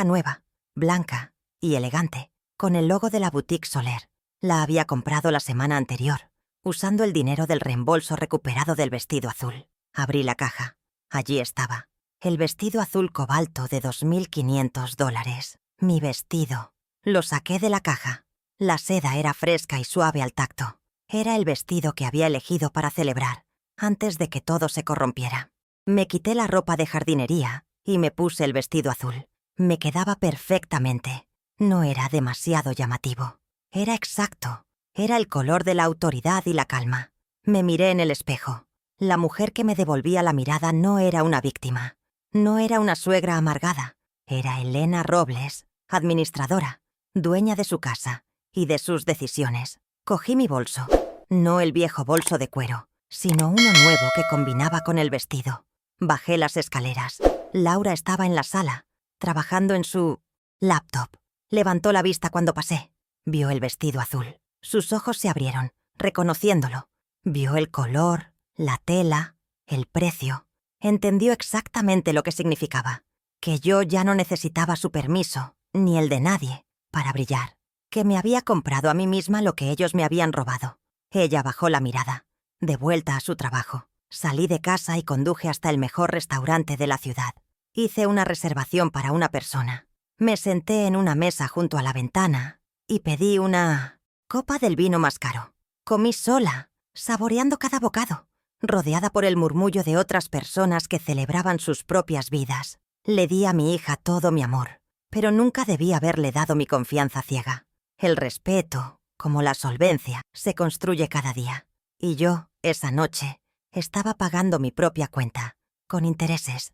nueva, blanca y elegante, con el logo de la boutique Soler. La había comprado la semana anterior, usando el dinero del reembolso recuperado del vestido azul. Abrí la caja. Allí estaba, el vestido azul cobalto de $2.500. Mi vestido. Lo saqué de la caja. La seda era fresca y suave al tacto. Era el vestido que había elegido para celebrar, antes de que todo se corrompiera. Me quité la ropa de jardinería y me puse el vestido azul. Me quedaba perfectamente. No era demasiado llamativo. Era exacto. Era el color de la autoridad y la calma. Me miré en el espejo. La mujer que me devolvía la mirada no era una víctima. No era una suegra amargada. Era Elena Robles, administradora, dueña de su casa y de sus decisiones. Cogí mi bolso. No el viejo bolso de cuero, sino uno nuevo que combinaba con el vestido. Bajé las escaleras. Laura estaba en la sala, trabajando en su laptop. Levantó la vista cuando pasé. Vio el vestido azul. Sus ojos se abrieron, reconociéndolo. Vio el color, la tela, el precio. Entendió exactamente lo que significaba. Que yo ya no necesitaba su permiso, ni el de nadie, para brillar. Que me había comprado a mí misma lo que ellos me habían robado. Ella bajó la mirada, de vuelta a su trabajo. Salí de casa y conduje hasta el mejor restaurante de la ciudad. Hice una reservación para una persona. Me senté en una mesa junto a la ventana y pedí una copa del vino más caro. Comí sola, saboreando cada bocado, rodeada por el murmullo de otras personas que celebraban sus propias vidas. Le di a mi hija todo mi amor, pero nunca debí haberle dado mi confianza ciega. El respeto, como la solvencia, se construye cada día. Y yo, esa noche, estaba pagando mi propia cuenta, con intereses.